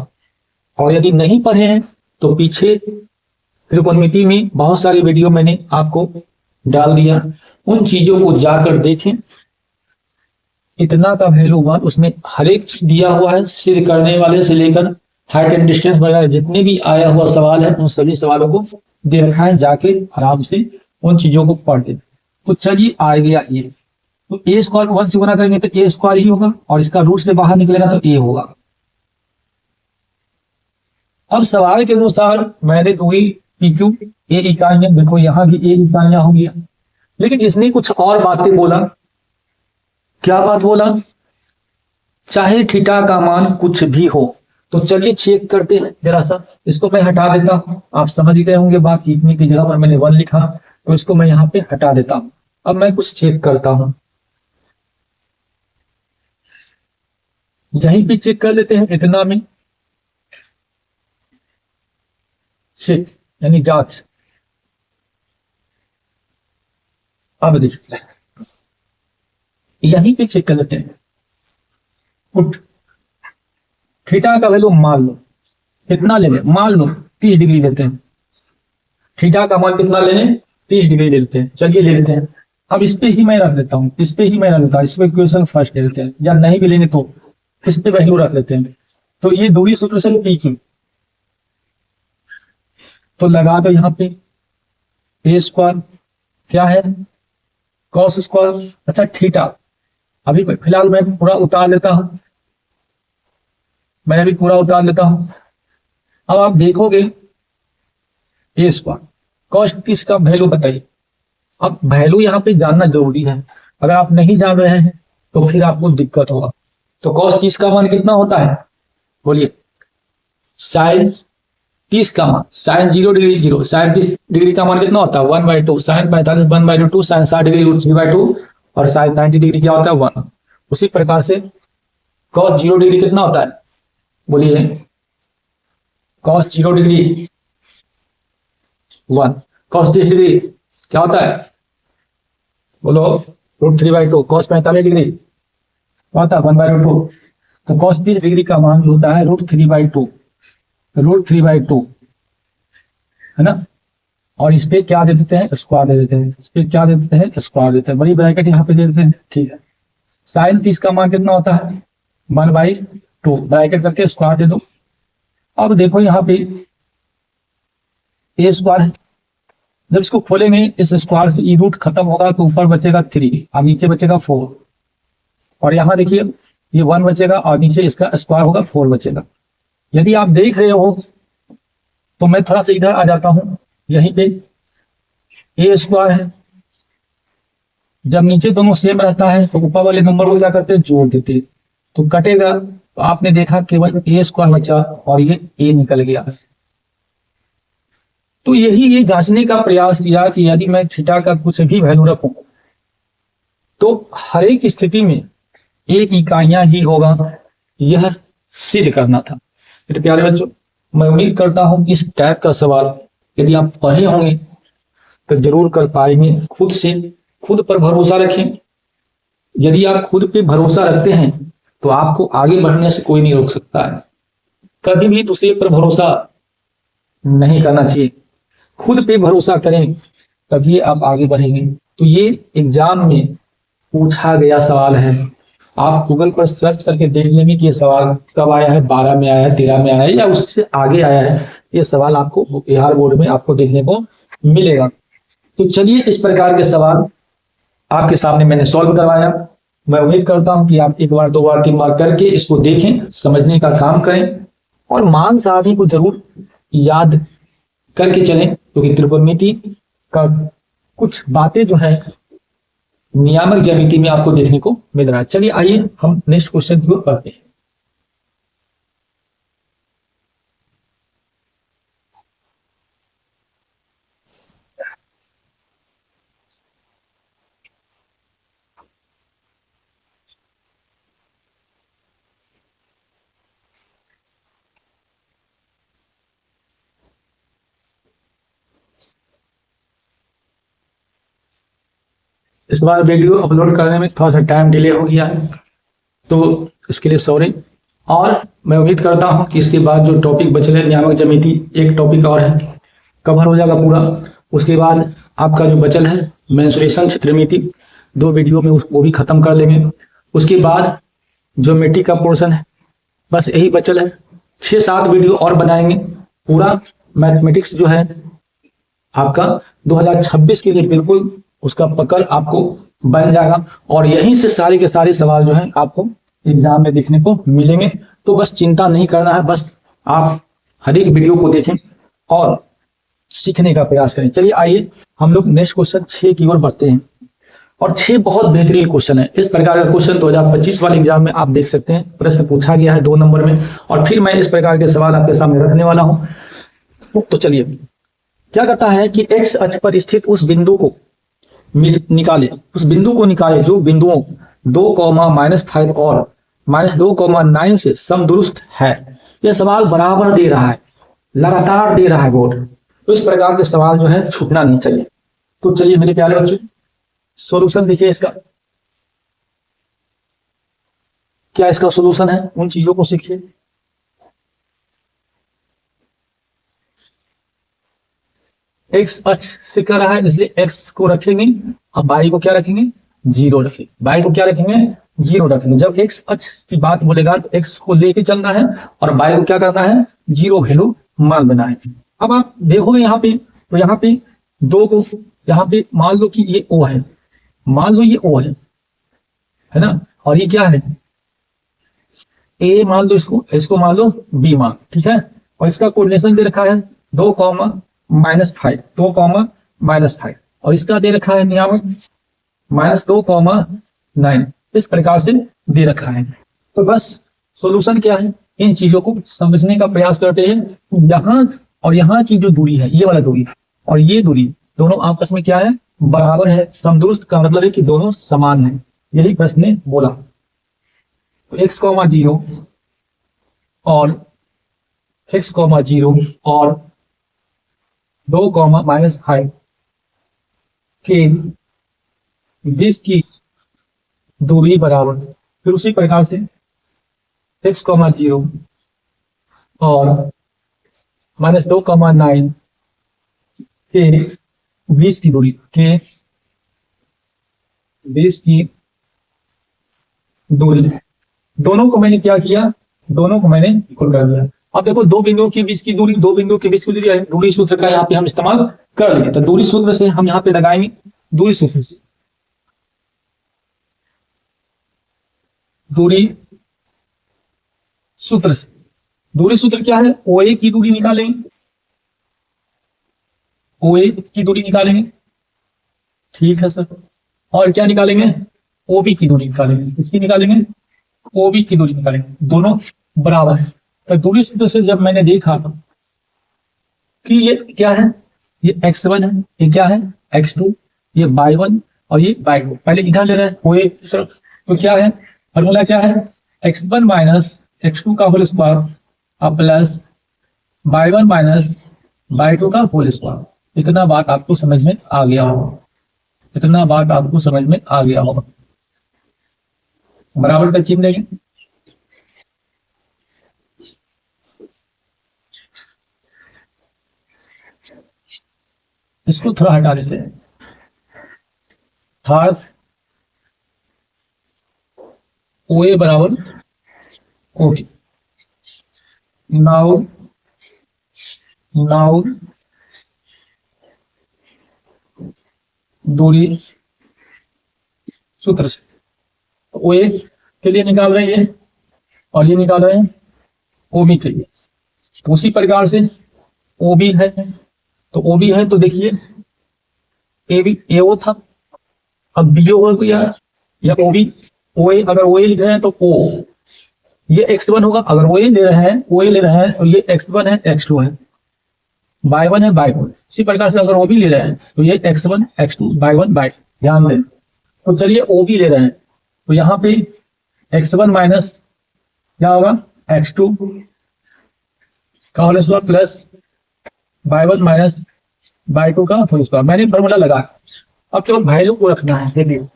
और यदि नहीं पढ़े हैं तो पीछे त्रिकोणमिति में बहुत सारे वीडियो मैंने आपको डाल दिया, उन चीजों को जाकर देखें। इतना का वैल्यू 1, उसमें हर एक चीज दिया हुआ है, सिद्ध करने वाले से लेकर हाइट एंड डिस्टेंस वगैरह जितने भी आया हुआ सवाल है, उन सभी सवालों को दे रखा है, जाके आराम से उन चीजों को पढ़ ले। तो चलिए आ गया ये, तो A स्क्वायर को 1 से गुना करेंगे तो A स्क्वायर ही होगा, और इसका रूट से बाहर निकलेगा तो A होगा। अब सवाल के अनुसार मैंने दूरी PQ A इकाइयां, देखो यहां भी A इकाइयां हो गया, लेकिन इसने कुछ और बातें बोला। क्या बात बोला? चाहे थीटा का मान कुछ भी हो। तो चलिए चेक करते हैं जरा सा, इसको मैं हटा देता हूं, आप समझ गए होंगे बात, इतनी की जगह पर मैंने 1 लिखा, तो इसको मैं यहां पे हटा देता हूं। अब मैं कुछ चेक करता हूं, यहीं पे चेक कर लेते हैं, इतना में चेक यानी जांच। अब देखिए यहीं पे चेक कर लेते हैं। पुट थीटा का वैल्यू मान लो कितना ले लें, मान लो 30 डिग्री लेते हैं। थीटा का मान कितना ले लें, 30 डिग्री ले लेते हैं। चलिए ले लेते हैं। अब इस पे ही मैं रख देता हूँ, इस पे ही मैं रख देता हूँ, इस पे इक्वेशन फर्स्ट ले लेते हैं, या नहीं भी लेंगे तो इस पे वैल्यू रख लेते हैं। तो ये दूरी सूत्र से पी की, तो लगा दो यहाँ पे ए स्क्वायर क्या है कॉस स्क्वायर। अच्छा थीटा अभी फिलहाल मैं पूरा उतार लेता हूं, मैं अभी पूरा उतार लेता हूं। अब आप देखोगे ए स्क्वायर कॉस 30 का वैल्यू बताइए। अब वैल्यू यहाँ पे जानना जरूरी है, अगर आप नहीं जान रहे हैं तो फिर आपको दिक्कत होगा। तो कॉस 30 का मान कितना होता है बोलिए, साइन 30 का मान, साइन 0 डिग्री 0, साइन 30 डिग्री का मान कितना होता है 1/2, साइन 45 1/2, साइन 60 डिग्री √3/2 और साइन 90 डिग्री क्या होता है 1। उसी प्रकार से कॉस 0 डिग्री कितना होता है बोलिए, कॉस 0 डिग्री 1, कॉस 30 डिग्री क्या होता है बोलो √3/2, कॉस 45 डिग्री क्या होता है 1/2। तो कॉस 30 डिग्री का मान जो होता है √3/2 है ना। और इस पे क्या दे देते हैं स्क्वायर दे देते हैं, इस पे क्या दे देते हैं स्क्वायर देते हैं, बड़ी ब्रैकेट यहाँ पे दे देते हैं। ठीक है, साइन 30 का मान कितना होता है 1/2, ब्रैकेट करके स्क्वायर दे दो। अब देखो यहाँ पे ए स्क्वायर है, जब इसको खोलेंगे इस स्क्वायर से ई रूट खत्म होगा तो ऊपर बचेगा 3 और नीचे बचेगा 4, और यहाँ देखिए ये 1 बचेगा और नीचे इसका स्क्वायर होगा 4 बचेगा। यदि आप देख रहे हो तो मैं थोड़ा सा इधर आ जाता हूं, यहीं पे ए स्क्वायर है, जब नीचे दोनों सेम रहता है तो ऊपर वाले नंबर को क्या करते हैं जोड़ देते हैं, तो कटेगा। तो आपने देखा केवल ए स्क्वायर बचा और ये ए निकल गया। तो यही ये जांचने का प्रयास किया कि यदि मैं थीटा का कुछ भी वैल्यू रखूं तो हर एक स्थिति में एक इकाइयां ही होगा, यह सिद्ध करना था। मेरे प्यारे बच्चों, मैं उम्मीद करता हूं कि इस टाइप का सवाल यदि आप पढ़े होंगे तो जरूर कर पाएंगे। खुद से खुद पर भरोसा रखें। यदि आप खुद पे भरोसा रखते हैं तो आपको आगे बढ़ने से कोई नहीं रोक सकता है। कभी भी दूसरे पर भरोसा नहीं करना चाहिए, खुद पे भरोसा करें तभी आप आगे बढ़ेंगे। तो ये एग्जाम में पूछा गया सवाल है, आप गूगल पर सर्च करके देख लेंगे कि ये सवाल कब आया है, 12 में आया है, 13 में आया है या उससे आगे आया है। ये सवाल आपको बिहार बोर्ड में आपको देखने को मिलेगा। तो चलिए इस प्रकार के सवाल आपके सामने मैंने सॉल्व करवाया। मैं उम्मीद करता हूं कि आप एक बार 2 बार 3 बार करके इसको देखें, समझने का काम करें और मान सारणी को जरूर याद करके चलें, क्योंकि त्रिकोणमिति का कुछ बातें जो है नियामक ज्यामिति में आपको देखने को मिल रहा है। चलिए आइए हम नेक्स्ट क्वेश्चन को पढ़ते हैं। इस बार वीडियो अपलोड करने में थोड़ा सा टाइम डिले हो गया है, तो इसके लिए सॉरी। और मैं उम्मीद करता हूं कि इसके बाद जो टॉपिक बचे हैं नियामक ज्यामिति, एक टॉपिक और है, कवर हो जाएगा पूरा। उसके बाद आपका जो बचल है मेंसुरेशन क्षेत्रमिति, 2 वीडियो में वो भी खत्म कर लेंगे। उसके बाद ज्योमेट्री का पोर्शन है, बस यही बचल है। 6-7 वीडियो और बनाएंगे। पूरा मैथमेटिक्स जो है आपका 2026 के लिए बिल्कुल उसका पकड़ आपको बन जाएगा, और यहीं से सारे के सारे सवाल जो है आपको एग्जाम में देखने को मिलेंगे। तो बस चिंता नहीं करना है, बस आप हर एक वीडियो को देखें और सीखने का प्रयास करें। चलिए आइए हम लोग नेक्स्ट क्वेश्चन 6 की ओर बढ़ते हैं। और 6 बहुत बेहतरीन क्वेश्चन है। इस प्रकार का क्वेश्चन 2025 वाले एग्जाम में आप देख सकते हैं, प्रश्न पूछा गया है 2 नंबर में, और फिर मैं इस प्रकार के सवाल आपके सामने रखने वाला हूं। तो चलिए, क्या करता है कि एक्स अक्ष पर स्थित उस बिंदु को निकाले, उस बिंदु को निकाले जो बिंदुओं 2, -5 और -2,9 से समदुरुस्त है। यह सवाल बराबर दे रहा है, लगातार दे रहा है बोर्ड। तो इस प्रकार के सवाल जो है छूटना नहीं चाहिए। तो चलिए मेरे प्यारे बच्चों, सॉल्यूशन देखिए इसका। क्या इसका सोल्यूशन है, उन चीजों को सीखिए। एक्स अक्ष से क्या रहा है, इसलिए एक्स को रखेंगे और वाई को क्या रखेंगे, जीरो रखेंगे। वाई को क्या रखेंगे, जीरो रखेंगे। जब एक्स अक्ष की बात बोलेगा तो एक्स को लेके चलना है और वाई को क्या करना है, जीरो वैल्यू मान देना है। अब आप देखोगे यहाँ पे, तो यहाँ पे दो को, यहाँ पे मान लो कि ये ओ है, मान लो ये ओ है ना, और ये क्या है, ए मान लो, इसको मान लो बी मान, ठीक है। और इसका कोऑर्डिनेशन दे रखा है 2,-5, 2,-5, और इसका दे रखा है नियामक -2,9, इस प्रकार से दे रखा है। तो बस सॉल्यूशन क्या है, इन चीजों को समझने का प्रयास करते हैं। यहाँ और यहाँ की जो दूरी है, ये वाला दूरी और ये दूरी दोनों आपस में क्या है, बराबर है। समदूरस्थ का मतलब है कि दोनों समान है, यही प्रश्न ने बोला। तो x,0 और x,0 और 2,-5 के बीच की दूरी बराबर, फिर उसी प्रकार से x,0 और -2,9 के बीच की दूरी, के बीच की दूरी, दोनों को मैंने क्या किया, दोनों को मैंने इक्वल कर दिया। अब देखो दो बिंदुओं के बीच की दूरी, दो बिंदुओं के बीच की दूरी, दूरी सूत्र का यहाँ पे हम इस्तेमाल कर लेंगे। तो दूरी सूत्र से हम यहाँ पे लगाएंगे, दूरी सूत्र से, दूरी सूत्र से, दूरी सूत्र क्या है, OA की दूरी निकालेंगे, OA की दूरी निकालेंगे, ठीक है सर। और क्या निकालेंगे, OB की दूरी निकालेंगे, किसकी निकालेंगे, OB की दूरी निकालेंगे, दोनों बराबर है। तो दूरी सूत्र से जब मैंने देखा कि ये क्या है, ये x1 है, ये क्या है x2, ये y1 और ये y2, पहले इधर ले रहे हैं OA, तो क्या है फॉर्मूला, क्या है x1 - x2 का whole square plus y1 - y2 का होल स्क्वायर। इतना बात आपको समझ में आ गया होगा, इतना बात आपको समझ में आ गया होगा। बराबर का चिन्ह देंगे, इसको थोड़ा हटा देते हैं, थर्ड OA बराबर OB। नाउ दूरी सूत्र से OA के लिए निकाल रहे हैं और ये निकाल रहे हैं OB के लिए। तो उसी प्रकार से OB है, तो OB है तो देखिए AB AO था, अब BO हो गया या OB OA, अगर OA लिख रहे हैं तो O, ये x1 होगा, अगर OA ले रहे हैं तो ये x1 है x2 है, y1 है y2। इसी प्रकार से अगर OB ले रहे हैं तो ये x1 x2 y1 y2, ध्यान दें। तो चलिए OB ले रहे हैं, तो यहाँ पे x1 माइनस क्या होगा x2 का whole square plus y1 minus y2 का होल स्क्वायर। मैंने फॉर्मूला लगा, अब केवल वैल्यू को रखना है। देखिए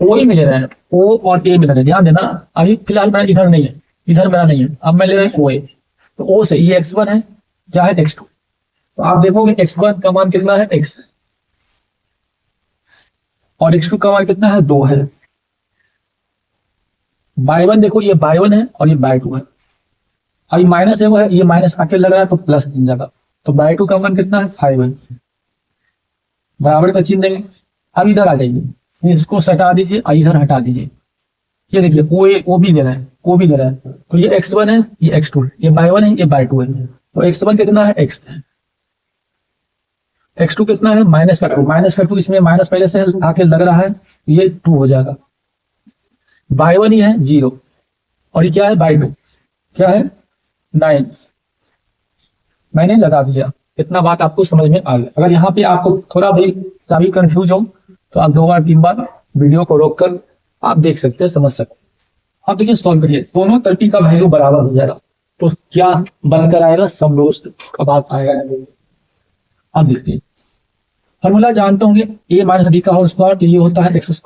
O ही मिल रहा है, O और A मिल रहा है, ध्यान देना। अभी फिलहाल मेरा इधर नहीं है, इधर मेरा नहीं है, अब मैं ले रहा हूँ OA, तो O से ये x1 है, क्या है x2। तो आप देखोगे x1 का मान कितना है x, और x2 का मान कितना है 2 है। y1 देखो ये y1 है और ये y2 है, अभी माइनस है वो है, ये माइनस आके लग रहा है तो प्लस बन जाएगा। तो y2 का मान कितना है 5 है, बराबर का चिन्ह देंगे। अब इधर आ जाइए, इसको हटा दीजिए और इधर हटा दीजिए। ये देखिए OB ले रहा है, OB ले रहा है, तो ये x1 है, ये x2 है, ये y1 है, ये y2 है। तो x1 कितना है x है, x2 कितना है -2, इसमें माइनस पहले से आके लग रहा है, ये 2 हो जाएगा। y1 ही है 0 और ये क्या है y2, क्या है 9, मैंने लगा दिया। इतना बात आपको समझ में आ गया। अगर यहाँ पे आपको थोड़ा भी सभी कंफ्यूज हो तो आप 2 बार 3 बार वीडियो को रोककर आप देख सकते हैं, समझ सकते हैं। आप देखिए सॉल्व करिए, दोनों तरफी का वैल्यू बराबर हो जाएगा तो क्या बनकर आएगा, समदूरस्थ का बात आएगा। आप देखते हैं फॉर्मूला जानते होंगे, a - b का होल स्क्वायर, तो ये होता है x² -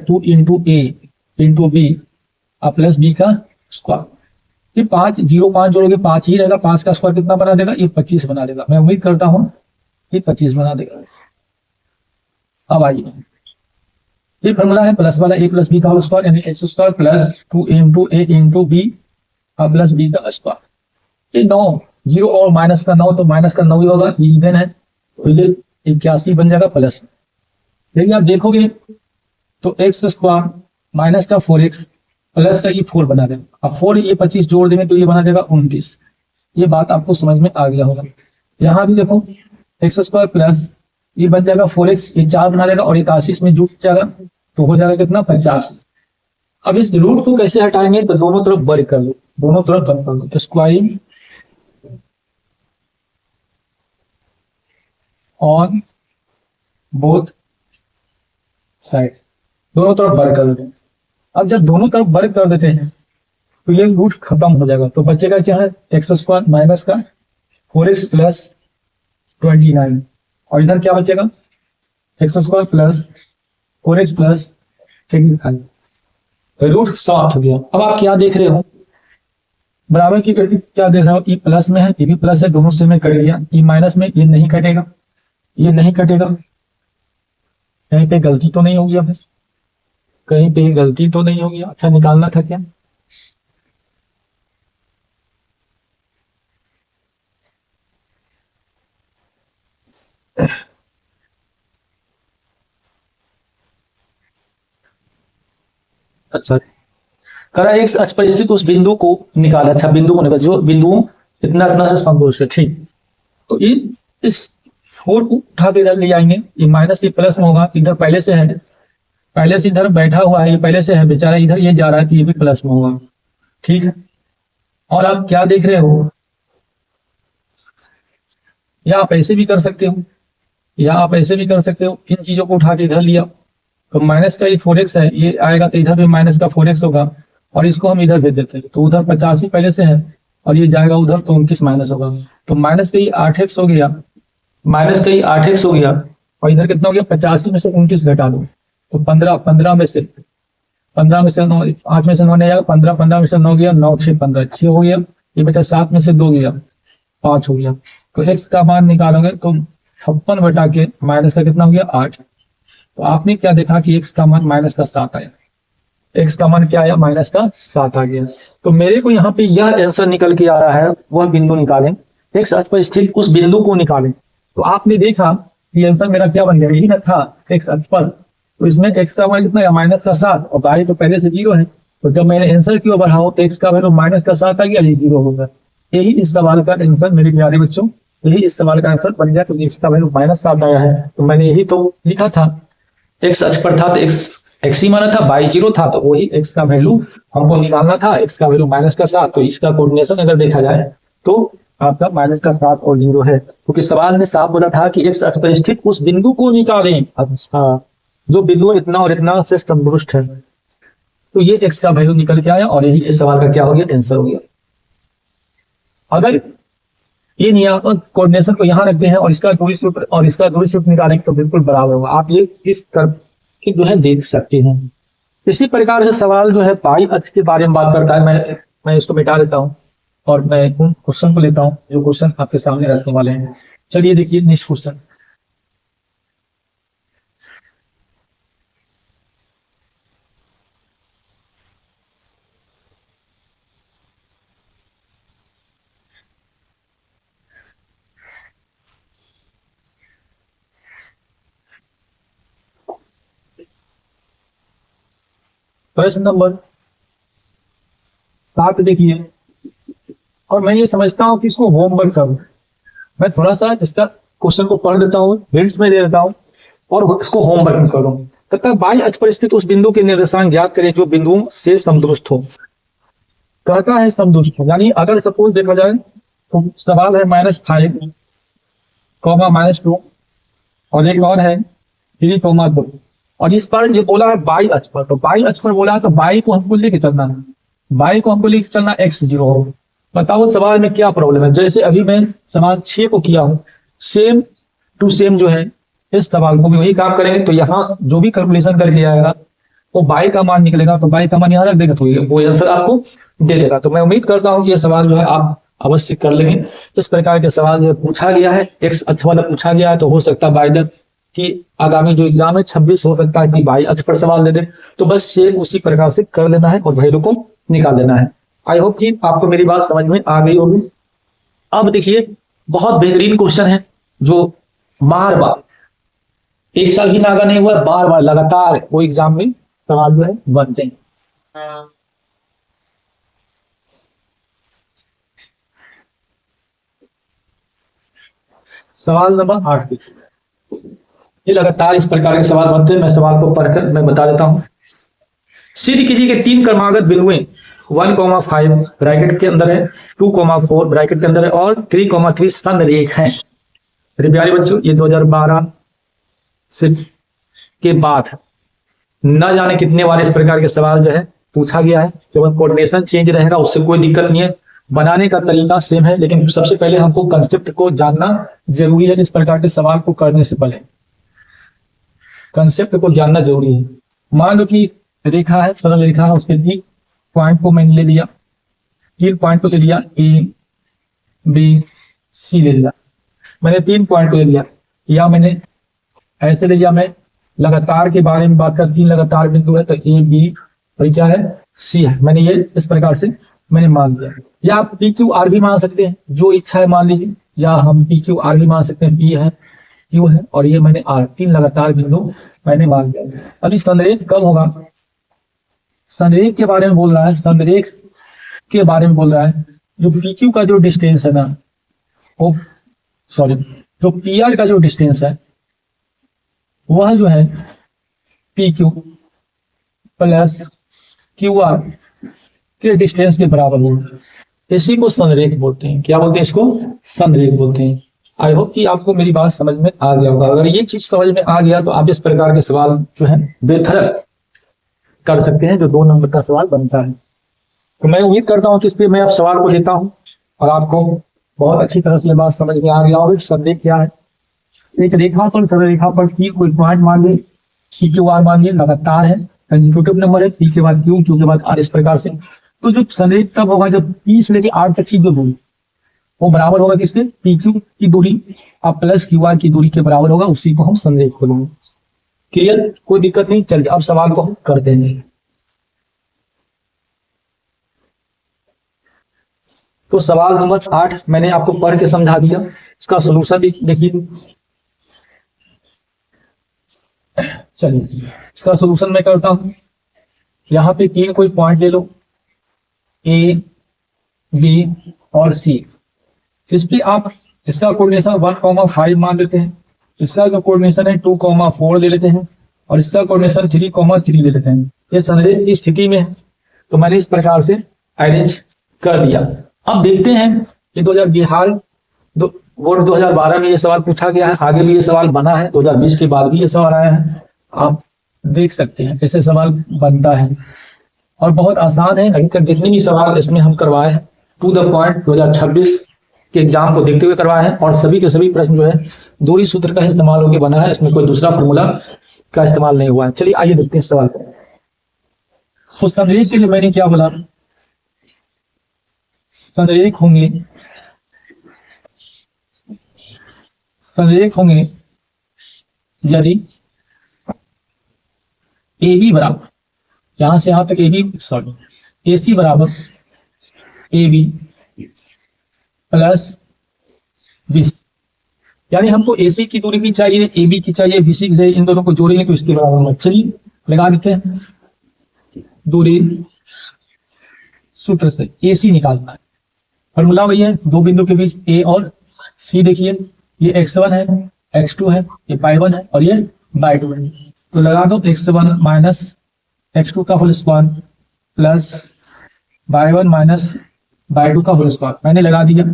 2 × a into B plus B का स्क्वायर। ये 5 0 5 जोड़ोगे 5 ही रहेगा, 5 का स्क्वायर कितना बना देगा, ये 25 बना देगा। मैं उम्मीद करता हूं ये 25 बना देगा। अब आइए, ये फॉर्मूला है प्लस वाला, ए प्लस बी का होल स्क्वायर यानी एक्स स्क्वायर प्लस 2 इंटू ए इंटू बी प्लस बी का स्क्वायर। ये 9 जीरो और माइनस का 9 तो माइनस का 9 ही होगा, ये इवन है तो ये 81 बन जाएगा प्लस। लेकिन आप देखोगे तो एक्स स्क्वायर माइनस का 4x प्लस का ये 4 बना देगा। अब 4 ये 25 जोड़ देंगे तो ये बना देगा 29। ये बात आपको समझ में आ गया होगा। यहाँ भी देखो एक्स स्क्वायर प्लस ये बन जाएगा 4x, ये 4 बना देगा और 81 में जुट जाएगा तो हो जाएगा कितना 50। अब इस रूट को कैसे हटाएंगे तो दोनों तरफ वर्ग कर लो, दोनों तरफ वर्ग कर लो, स्क्वायरिंग ऑन बोथ साइड, दोनों तरफ वर्ग कर देते हैं। अब जब दोनों तरफ वर्ग कर देते हैं तो ये रूट खत्म हो जाएगा, तो बचेगा क्या है एक्स स्क्वायर माइनस का 4x प्लस 29 और इधर क्या बचेगा X square plus 4x plus 25। Root solve हो गया। अब आप क्या देख रहे हो, बराबर की वैल्यू क्या देख रहे हो, ई प्लस में है, ये भी प्लस है, दोनों से में कट गया, ई माइनस में ये नहीं कटेगा, ये नहीं कटेगा। कहीं पे गलती तो नहीं होगी, अब कहीं पे गलती तो नहीं होगी। अच्छा निकालना था क्या, अच्छा करा एक अक्ष पर स्थित उस बिंदु को निकाला। अच्छा बिंदु को निकाला, जो बिंदु इतना इतना से संतुष्ट है, ठीक। तो ये इस 4 को उठा के इधर ले जाएंगे, ये माइनस ये प्लस में होगा, इधर पहले से है, पहले से इधर बैठा हुआ है, ये पहले से है बेचारा, इधर ये जा रहा है तो ये भी प्लस में होगा, ठीक है। और आप क्या देख रहे हो, या आप ऐसे भी कर सकते हो, या आप ऐसे भी कर सकते हो, इन चीजों को उठा के इधर लिया तो माइनस का ये 4x है, ये आएगा तो इधर भी माइनस का 4x होगा और इसको हम इधर भेज देते हैं तो उधर 85 पहले से है और ये जाएगा उधर तो 29 माइनस होगा, तो माइनस का ये 8x हो गया, माइनस का ये 8x हो गया और इधर कितना हो गया 85 में से 29 घटा दो तो 15 में से 9, 8 में से 9 नहीं आएगा, 15 में से 9 गया, 9 6 15 6 हो गया, ये बचा 7 में से 2 गया 5 हो गया। तो x का मान निकालोगे तो 56 बटा के माइनस का कितना हो गया 8। तो आपने क्या देखा कि x का मान माइनस का 7 आया, x का मान क्या आया माइनस का 7 आ गया। तो मेरे को यहाँ पे यह आंसर निकल के आ रहा है, वह बिंदु निकालें, x अक्ष पर स्थित उस बिंदु को निकालें। तो आपने देखा कि आंसर मेरा क्या बन गया, यही ना था x अक्ष पर, तो इसमें x का मान कितना है माइनस का 7 और y तो पहले से 0 है, तो जब मैंने आंसर की ओर बढ़ाओ तो x का वैल्यू माइनस का 7 आ गया, ये 0 होगा। यही इस सवाल का आंसर मेरे प्यारे बच्चों, यही इस सवाल का आंसर बन गया, तो x का वैल्यू माइनस 7 आया है। तो मैंने यही तो लिखा था, x अक्ष पर था तो x ही माना था, y 0 था तो वही x का वैल्यू हमको निकालना था, x का वैल्यू माइनस का 7, तो इसका कोऑर्डिनेशन अगर देखा जाए तो आपका माइनस का 7 और 0 है, क्योंकि सवाल में साफ बोला था कि x अक्ष पर स्थित उस बिंदु को निकालें। अच्छा, जो बिंदु इतना और इतना से संतुष्ट है, तो ये x का वैल्यू निकल के आया और यही इस सवाल का क्या हो गया आंसर हो गया। अगर ये नियामक कोऑर्डिनेशन को यहाँ रखते हैं और इसका दूरी सूत्र और इसका दूरी सूत्र निकालेंगे तो बिल्कुल बराबर होगा। आप ये इस कर्व की जो है देख सकते हैं। इसी प्रकार से सवाल जो है पाई अक्ष के बारे में बात करता है। मैं इसको मिटा देता हूं और मैं उन क्वेश्चन को लेता हूं जो क्वेश्चन आपके सामने रखने वाले हैं। चलिए देखिए नेक्स्ट क्वेश्चन। प्रश्न नंबर 7 देखिए, और मैं ये समझता हूं कि इसको होमवर्क करूं। मैं थोड़ा सा इसका क्वेश्चन को पढ़ देता हूं, हिंट्स में दे देता हूं और इसको होमवर्क करूं। कहता है बाई अक्ष पर स्थित उस बिंदु के निर्देशांक ज्ञात करें जो बिंदुओं से संतुष्ट हो। कहता है संतुष्ट हो, यानी अगर सपोज देखा जाए तो सवाल है -5, -2 और एक और है 3, 2 और इस पर ये बोला है बाई अक्ष पर, तो बाई अक्ष पर बोला है तो बाई को हमको लेके चलना है, बाई को हमको लेके चलना x 0 हो। बताओ सवाल में क्या प्रॉब्लम है। जैसे अभी मैं सवाल 6 को किया हूं, सेम टू सेम जो है इस सवाल को भी वही काम करेंगे। तो यहाँ जो भी कैलकुलेशन करके आएगा वो बाई का मान निकलेगा, तो बाई का मान यहाँ रख देगा तो ये वो आंसर आपको दे देगा। तो मैं उम्मीद करता हूँ कि ये सवाल जो है आप अवश्य कर लेंगे। इस प्रकार के सवाल जो पूछा गया है, एक्स अक्ष वाला पूछा गया है, तो हो सकता है बाई द कि आगामी जो एग्जाम है 26 हो सकता है कि बाई अक्ष पर सवाल दे दे, तो बस सेम उसी प्रकार से कर लेना है और वैल्यू को निकाल लेना है। आई होप कि आपको मेरी बात समझ में आ गई होगी। अब देखिए बहुत बेहतरीन क्वेश्चन है जो बार बार एक साल ही नागा नहीं हुआ, बार बार लगातार वो एग्जाम में सवाल जो है बनते हैं। सवाल नंबर 8 देखिए, ये लगातार इस प्रकार के सवाल बनते हैं। मैं सवाल को पढ़कर मैं बता देता हूं। सिद्ध कीजिए कि 3 क्रमागत बिंदुएं 1,5 ब्रैकेट के अंदर है, 2,4 ब्रैकेट के अंदर है और 3,3 संरेख हैं। मेरे प्यारे बच्चों, ये 2012 से के बाद न जाने कितने बार इस प्रकार के सवाल जो है पूछा गया है। केवल कोऑर्डिनेशन चेंज रहेगा, उससे कोई दिक्कत नहीं है, बनाने का तरीका सेम है, लेकिन सबसे पहले हमको कंसेप्ट को जानना जरूरी है। इस प्रकार के सवाल को करने से पहले कंसेप्ट को जानना जरूरी है। मान लो कि रेखा है, सरल रेखा है, उसके 3 पॉइंट को मैंने ले लिया, 3 पॉइंट को ले लिया, ए बी सी ले लिया। मैंने 3 पॉइंट को ले लिया, या मैंने ऐसे ले लिया। मैं लगातार के बारे में बात कर, 3 लगातार बिंदु है, तो ए बी और क्या है सी है। मैंने ये इस प्रकार से मैंने मान लिया। या आप पी क्यू आर भी मान सकते हैं, जो इच्छा है मान लीजिए, या हम पी क्यू आर भी मान सकते हैं। पी है, क्यू है और ये मैंने आर, 3 लगातार बिंदु मैंने मान लिया। अब इस संरेख कब होगा, संरेख के बारे में बोल रहा है, संरेख के बारे में बोल रहा है। जो पी क्यू का जो डिस्टेंस है ना, वो सॉरी जो पी आर का जो डिस्टेंस है वह जो है P Q plus Q R के डिस्टेंस के बराबर होगा। इसी को संरेख बोलते हैं। क्या बोलते हैं इसको? संरेख बोलते हैं। आई होप कि आपको मेरी बात समझ में आ गया होगा। अगर ये चीज समझ में आ गया तो आप इस प्रकार के सवाल जो है बेहतर कर सकते हैं, जो 2 नंबर का सवाल बनता है। तो मैं उम्मीद करता हूं कि इस पे मैं अब सवाल को लेता हूं और आपको बहुत अच्छी तरह से बात समझ में आ गया होगी। संरेख क्या है? एक रेखा पर, सररेखा पर पी कोई पॉइंट मान ली, सी क्यू आर मान ली, लगातार है, कंसेक्यूटिव नंबर है, पी के बाद क्यू, क्यू के बाद आर, इस प्रकार से। तो जो संरेख तब होगा जब पी से लेकर आर तक की जो दूरी वो बराबर होगा किसके? पी क्यू की दूरी अब प्लस क्यू आर की दूरी के बराबर होगा, उसी को हम संरेख बोलेंगे। क्लियर? कोई दिक्कत नहीं। चलिए अब सवाल को हम करते हैं। तो सवाल नंबर 8 मैंने आपको पढ़ के समझा दिया, इसका सोल्यूशन भी देखिए। चलिए इसका सोल्यूशन मैं करता हूं। यहां पे 3 कोई पॉइंट ले लो, ए बी और सी। इस पे आप इसका कोऑर्डिनेशन 1,5 मान लेते हैं, इसका जो कोऑर्डिनेशन है 2,4 ले लेते हैं और इसका कोऑर्डिनेशन 3,3 ले लेते हैं। ये संरेख की स्थिति में है, तो मैंने इस प्रकार से अरेंज कर दिया। अब देखते हैं कि 2012 में ये सवाल पूछा गया है, आगे भी ये सवाल बना है, 2020 के बाद भी ये सवाल आया है। आप देख सकते हैं ऐसे सवाल बनता है और बहुत आसान है। अभी तक जितने भी सवाल इसमें हम करवाए हैं टू द पॉइंट 2026 के एग्जाम को देखते हुए करवाए हैं और सभी के सभी प्रश्न जो है दूरी सूत्र का इस्तेमाल होकर बना है, इसमें कोई दूसरा फॉर्मूला का इस्तेमाल नहीं हुआ है। चलिए आइए देखते हैं इस सवाल को। तो संरेख के लिए मैंने क्या बोला, संरेख होंगे यदि ए बी बराबर, यहां से यहां तक A B sorry A C बराबर A B plus B C, यानी हमको ए सी की दूरी भी चाहिए, ए बी की चाहिए, बी सी की चाहिए। इन दोनों को जोड़ेंगे तो इसके बराबर होगा। चलिए लगा देते हैं। दूरी सूत्र से ए सी निकालना है, फॉर्मूला वही है, 2 बिंदु के बीच ए और सी। देखिए ये x1 है, x2 है, ये y1 है और ये y2 है। तो लगा दो x1 माइनस x2 का whole square plus y1 minus y2 का होल स्क्वायर। मैंने लगा दिया,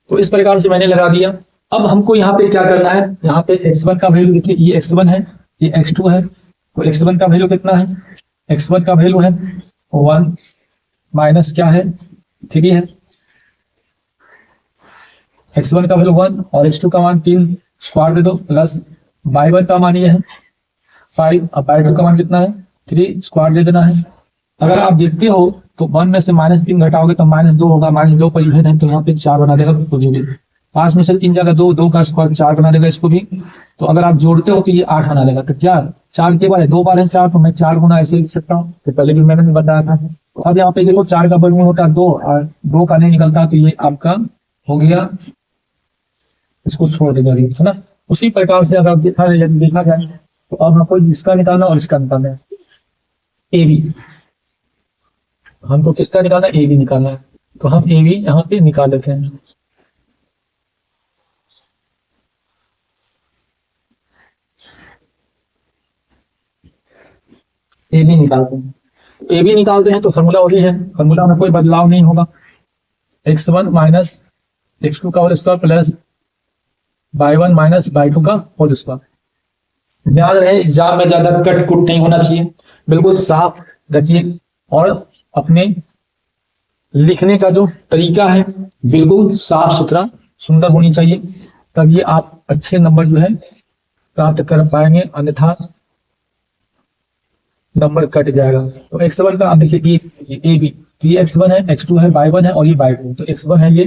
तो इस प्रकार से मैंने लगा दिया। अब हमको यहाँ पे क्या करना है, यहाँ पे x1 का वैल्यू देखिए, ये x1 है, ये x2 है। तो x1 का वैल्यू कितना है? x1 का वैल्यू है 1 माइनस क्या है 3 है। x1 का वैल्यू 1 और x2 का मान 3, स्क्वायर दे दो, प्लस y1 का मान ये है 5, अब बाई 2 का मान कितना है 3, स्क्वायर दे देना है। अगर आप देखते हो तो 1 में से -3 घटाओगे तो -2 होगा, -2 पर इवेंट है तो यहाँ पे 4 बना देगा पॉजिटिव। 5 में से 3 जगह 2, 2 का स्क्वायर 4 बना देगा इसको भी। तो अगर आप जोड़ते हो तो ये 8 बना देगा। तो क्या 4 के बार है 2 बार है 4, तो मैं 4 गुना ऐसे लिख सकता हूँ, तो पहले भी मैंने बताया था। तो अब यहाँ पे देखो 4 का वर्गमूल होता है 2 और 2 का नहीं निकलता, तो ये आपका हो गया, इसको छोड़ देगा है ना। उसी प्रकार से अगर देखा जाए तो अब हमको इसका निकालना और इसका निकालना है ए बी। हमको किसका निकालना है, ए बी निकालना है। तो हम ए बी यहाँ पे निकाल लेते हैं। ए बी निकालते हैं, ए बी निकालते हैं तो फॉर्मूला वही है, फॉर्मूला में कोई बदलाव नहीं होगा। x1 माइनस x2 का whole square plus y1 minus y2 का होल स्क्वायर। ध्यान रहे एग्जाम में ज्यादा कट कुट नहीं होना चाहिए, बिल्कुल साफ रखिए और अपने लिखने का जो तरीका है बिल्कुल साफ सुथरा सुंदर होनी चाहिए, तब ये आप अच्छे नंबर जो है प्राप्त कर पाएंगे, अन्यथा नंबर कट जाएगा। तो x1 का आप देखिए ए बी, ये x1 है, x2 है, y1 है और ये y2। तो x1 है ये,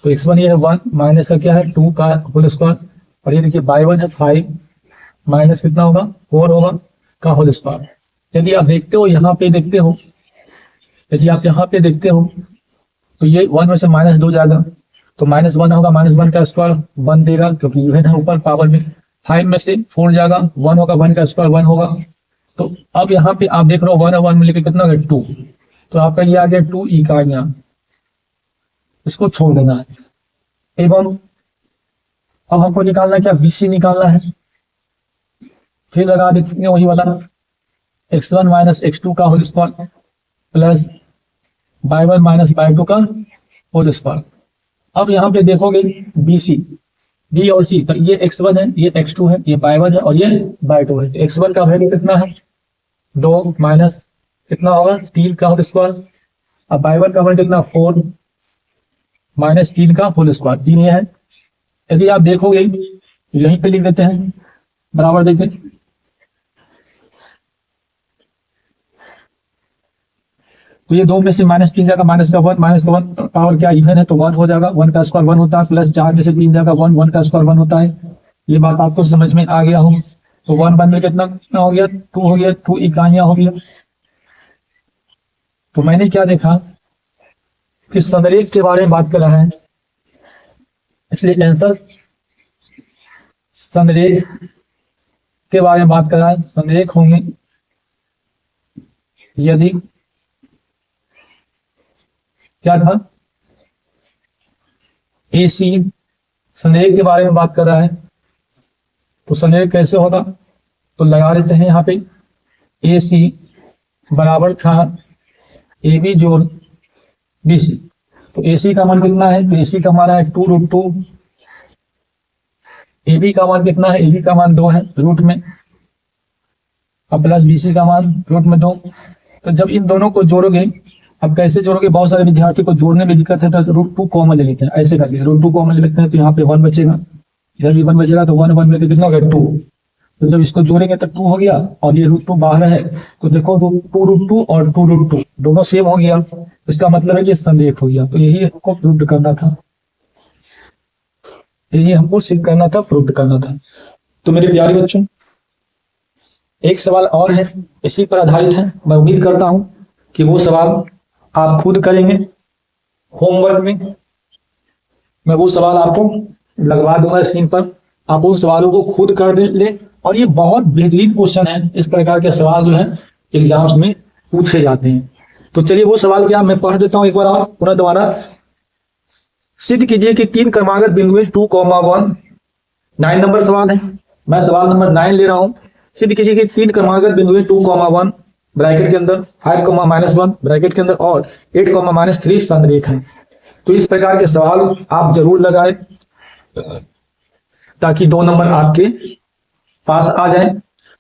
तो x1 ये है 1 माइनस का क्या है 2 का होल स्क्वायर, और ये देखिए y1 है 5 माइनस कितना होगा 4 होगा का होल स्क्वायर। यदि आप देखते हो यहाँ पे देखते हो, यदि आप यहाँ पे देखते हो तो ये 1 में से -2 जाएगा तो -1 होगा, -1 का स्क्वायर 1 देगा क्योंकि इवन है ऊपर पावर में। 5 में से 4 जाएगा 1 होगा, 1 का स्क्वायर 1 होगा। तो अब यहाँ पे आप देख रहे हो 1 और 1 मिलकर कितना होगा 2, तो आपका ये आ गया 2 इकाइयां, इसको छोड़ देना है। एवं अब हमको निकालना क्या, बीसी निकालना है। फिर लगा देते हैं वही वाला x1 माइनस x2 का whole square plus y1 minus y2 का होल स्क्वायर। अब यहाँ पे देखोगे बीसी, बी और सी, तो ये x1 है, ये x2 है, ये y1 है और ये y2 है। तो x1 का वैल्यू कितना है 2 माइनस कितना होगा 3 का होल स्क्वायर, अब y1 का वैल्यू कितना 4 माइनस 3 का होल स्क्वायर, 3 ये है। यदि आप देखोगे यहीं पे लिख देते हैं बराबर देखें, तो ये 2 में से -3 जाएगा -1 -1 पावर क्या इवन है तो 1 हो जाएगा, 1 का स्क्वायर 1 होता है, प्लस 4 में से 3 जाएगा 1 का स्क्वायर 1 होता है। ये बात आपको समझ में आ गया हो। तो 1 में कितना हो गया 2 हो गया, 2 इकाइयां हो गया। तो मैंने क्या देखा कि संरेख के बारे में बात कर रहा है, इसलिए आंसर संरेख के बारे में बात कर रहा है। संरेख होंगे यदि क्या था AC, संरेख के बारे में बात कर रहा है। तो संरेख कैसे होगा, तो लगा देते हैं यहाँ पे AC बराबर था AB जोड़ BC। तो AC का मान कितना है, तो AC का मान है 2√2, AB का मान कितना है, AB का मान 2 है रूट में, अब प्लस BC का मान रूट में 2। तो जब इन दोनों को जोड़ोगे, अब कैसे जोड़ोगे, बहुत सारे विद्यार्थी को जोड़ने में दिक्कत है तो √2 कॉमन ले लेते हैं, ऐसे करके √2 कॉमन ले लेते हैं तो यहाँ पे 1 बचेगा, इधर भी 1 बचेगा, तो 1 मिलकर कितना होगा 2। तो जब इसको जोड़ेंगे तो 2 हो गया और ये √2 बाहर है, तो देखो 2√2 और 2√2 दोनों सेम हो गया, इसका मतलब है कि संरेख हो गया। तो यही हमको प्रूव करना था, यही हमको सिद्ध करना था, प्रूव करना था। तो मेरे प्यारे बच्चों एक सवाल और है, इसी पर आधारित है। मैं उम्मीद करता हूं कि वो सवाल आप खुद करेंगे होमवर्क में, मैं वो सवाल आपको लगवा दूंगा स्क्रीन पर, आप उन सवालों को खुद कर ले। और ये बहुत बेहतरीन क्वेश्चन है, इस प्रकार के सवाल जो है एग्जाम्स में पूछे जाते हैं। तो चलिए वो सवाल क्या मैं पढ़ देता हूं एक बार और पुनः दोबारा। सिद्ध कीजिए कि 3 क्रमागत बिंदु 2,1, 9 नंबर सवाल है, मैं सवाल नंबर 9 ले रहा हूं। सिद्ध कीजिए कि 3 क्रमागत बिंदु 2,1 ब्रैकेट के अंदर 5,-1 ब्रैकेट के अंदर और 8,-3 संरेख है। तो इस प्रकार के सवाल आप जरूर लगाएं ताकि 2 नंबर आपके पास आ जाए।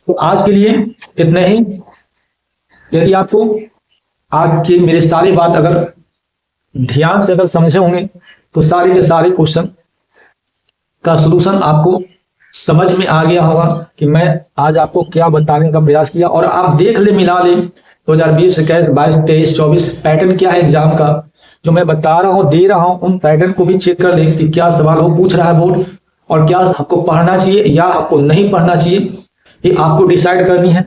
तो आज के लिए इतना ही। यदि आपको आज के मेरे सारी बात अगर ध्यान से अगर समझे होंगे तो सारे के सारे क्वेश्चन का सलूशन आपको समझ में आ गया होगा कि मैं आज आपको क्या बताने का प्रयास किया। और आप देख ले, मिला ले 2020, 21, 22, 23, 24 पैटर्न क्या है एग्जाम का, जो मैं बता रहा हूँ, दे रहा हूँ, उन पैटर्न को भी चेक कर ले कि क्या सवाल वो पूछ रहा है बोर्ड, और क्या आपको पढ़ना चाहिए या आपको नहीं पढ़ना चाहिए, ये आपको डिसाइड करनी है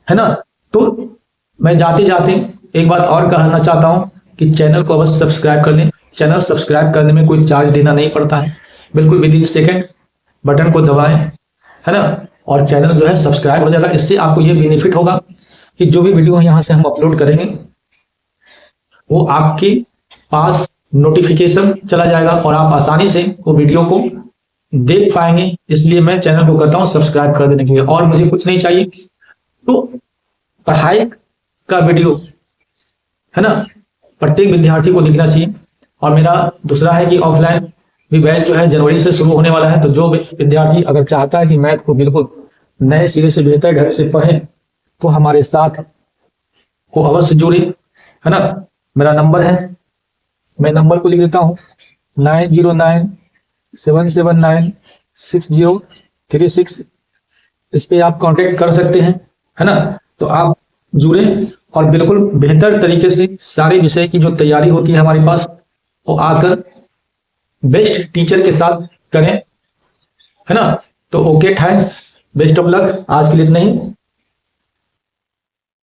ना। तो मैं जाते जाते एक बात और कहना चाहता हूं कि चैनल को अवश्य सब्सक्राइब कर लें। चैनल सब्सक्राइब करने में कोई चार्ज देना नहीं पड़ता है, बिल्कुल विद इन सेकेंड बटन को दबाएं, है ना, और चैनल जो है सब्सक्राइब हो जाएगा। इससे आपको ये बेनिफिट होगा कि जो भी वीडियो यहां से हम अपलोड करेंगे वो आपके पास नोटिफिकेशन चला जाएगा और आप आसानी से वो वीडियो को देख पाएंगे। इसलिए मैं चैनल को कहता हूं सब्सक्राइब कर देने के लिए, और मुझे कुछ नहीं चाहिए। तो पढ़ाई का वीडियो, है ना, प्रत्येक विद्यार्थी को दिखना चाहिए। और मेरा दूसरा है कि ऑफलाइन भी बैच जो है जनवरी से शुरू होने वाला है। तो जो विद्यार्थी अगर चाहता है कि मैथ को बिल्कुल नए सिरे से बेहतर ढंग से पढ़े, तो हमारे साथ वो अवश्य जुड़े, है ना। मेरा नंबर है, मैं नंबर को लिख देता हूँ 9097796036। इस पे आप कांटेक्ट कर सकते हैं, है ना। तो आप जुड़े और बिल्कुल बेहतर तरीके से सारे विषय की जो तैयारी होती है हमारे पास, वो आकर बेस्ट टीचर के साथ करें, है ना। तो okay, thanks, best of luck. आज के लिए इतना ही।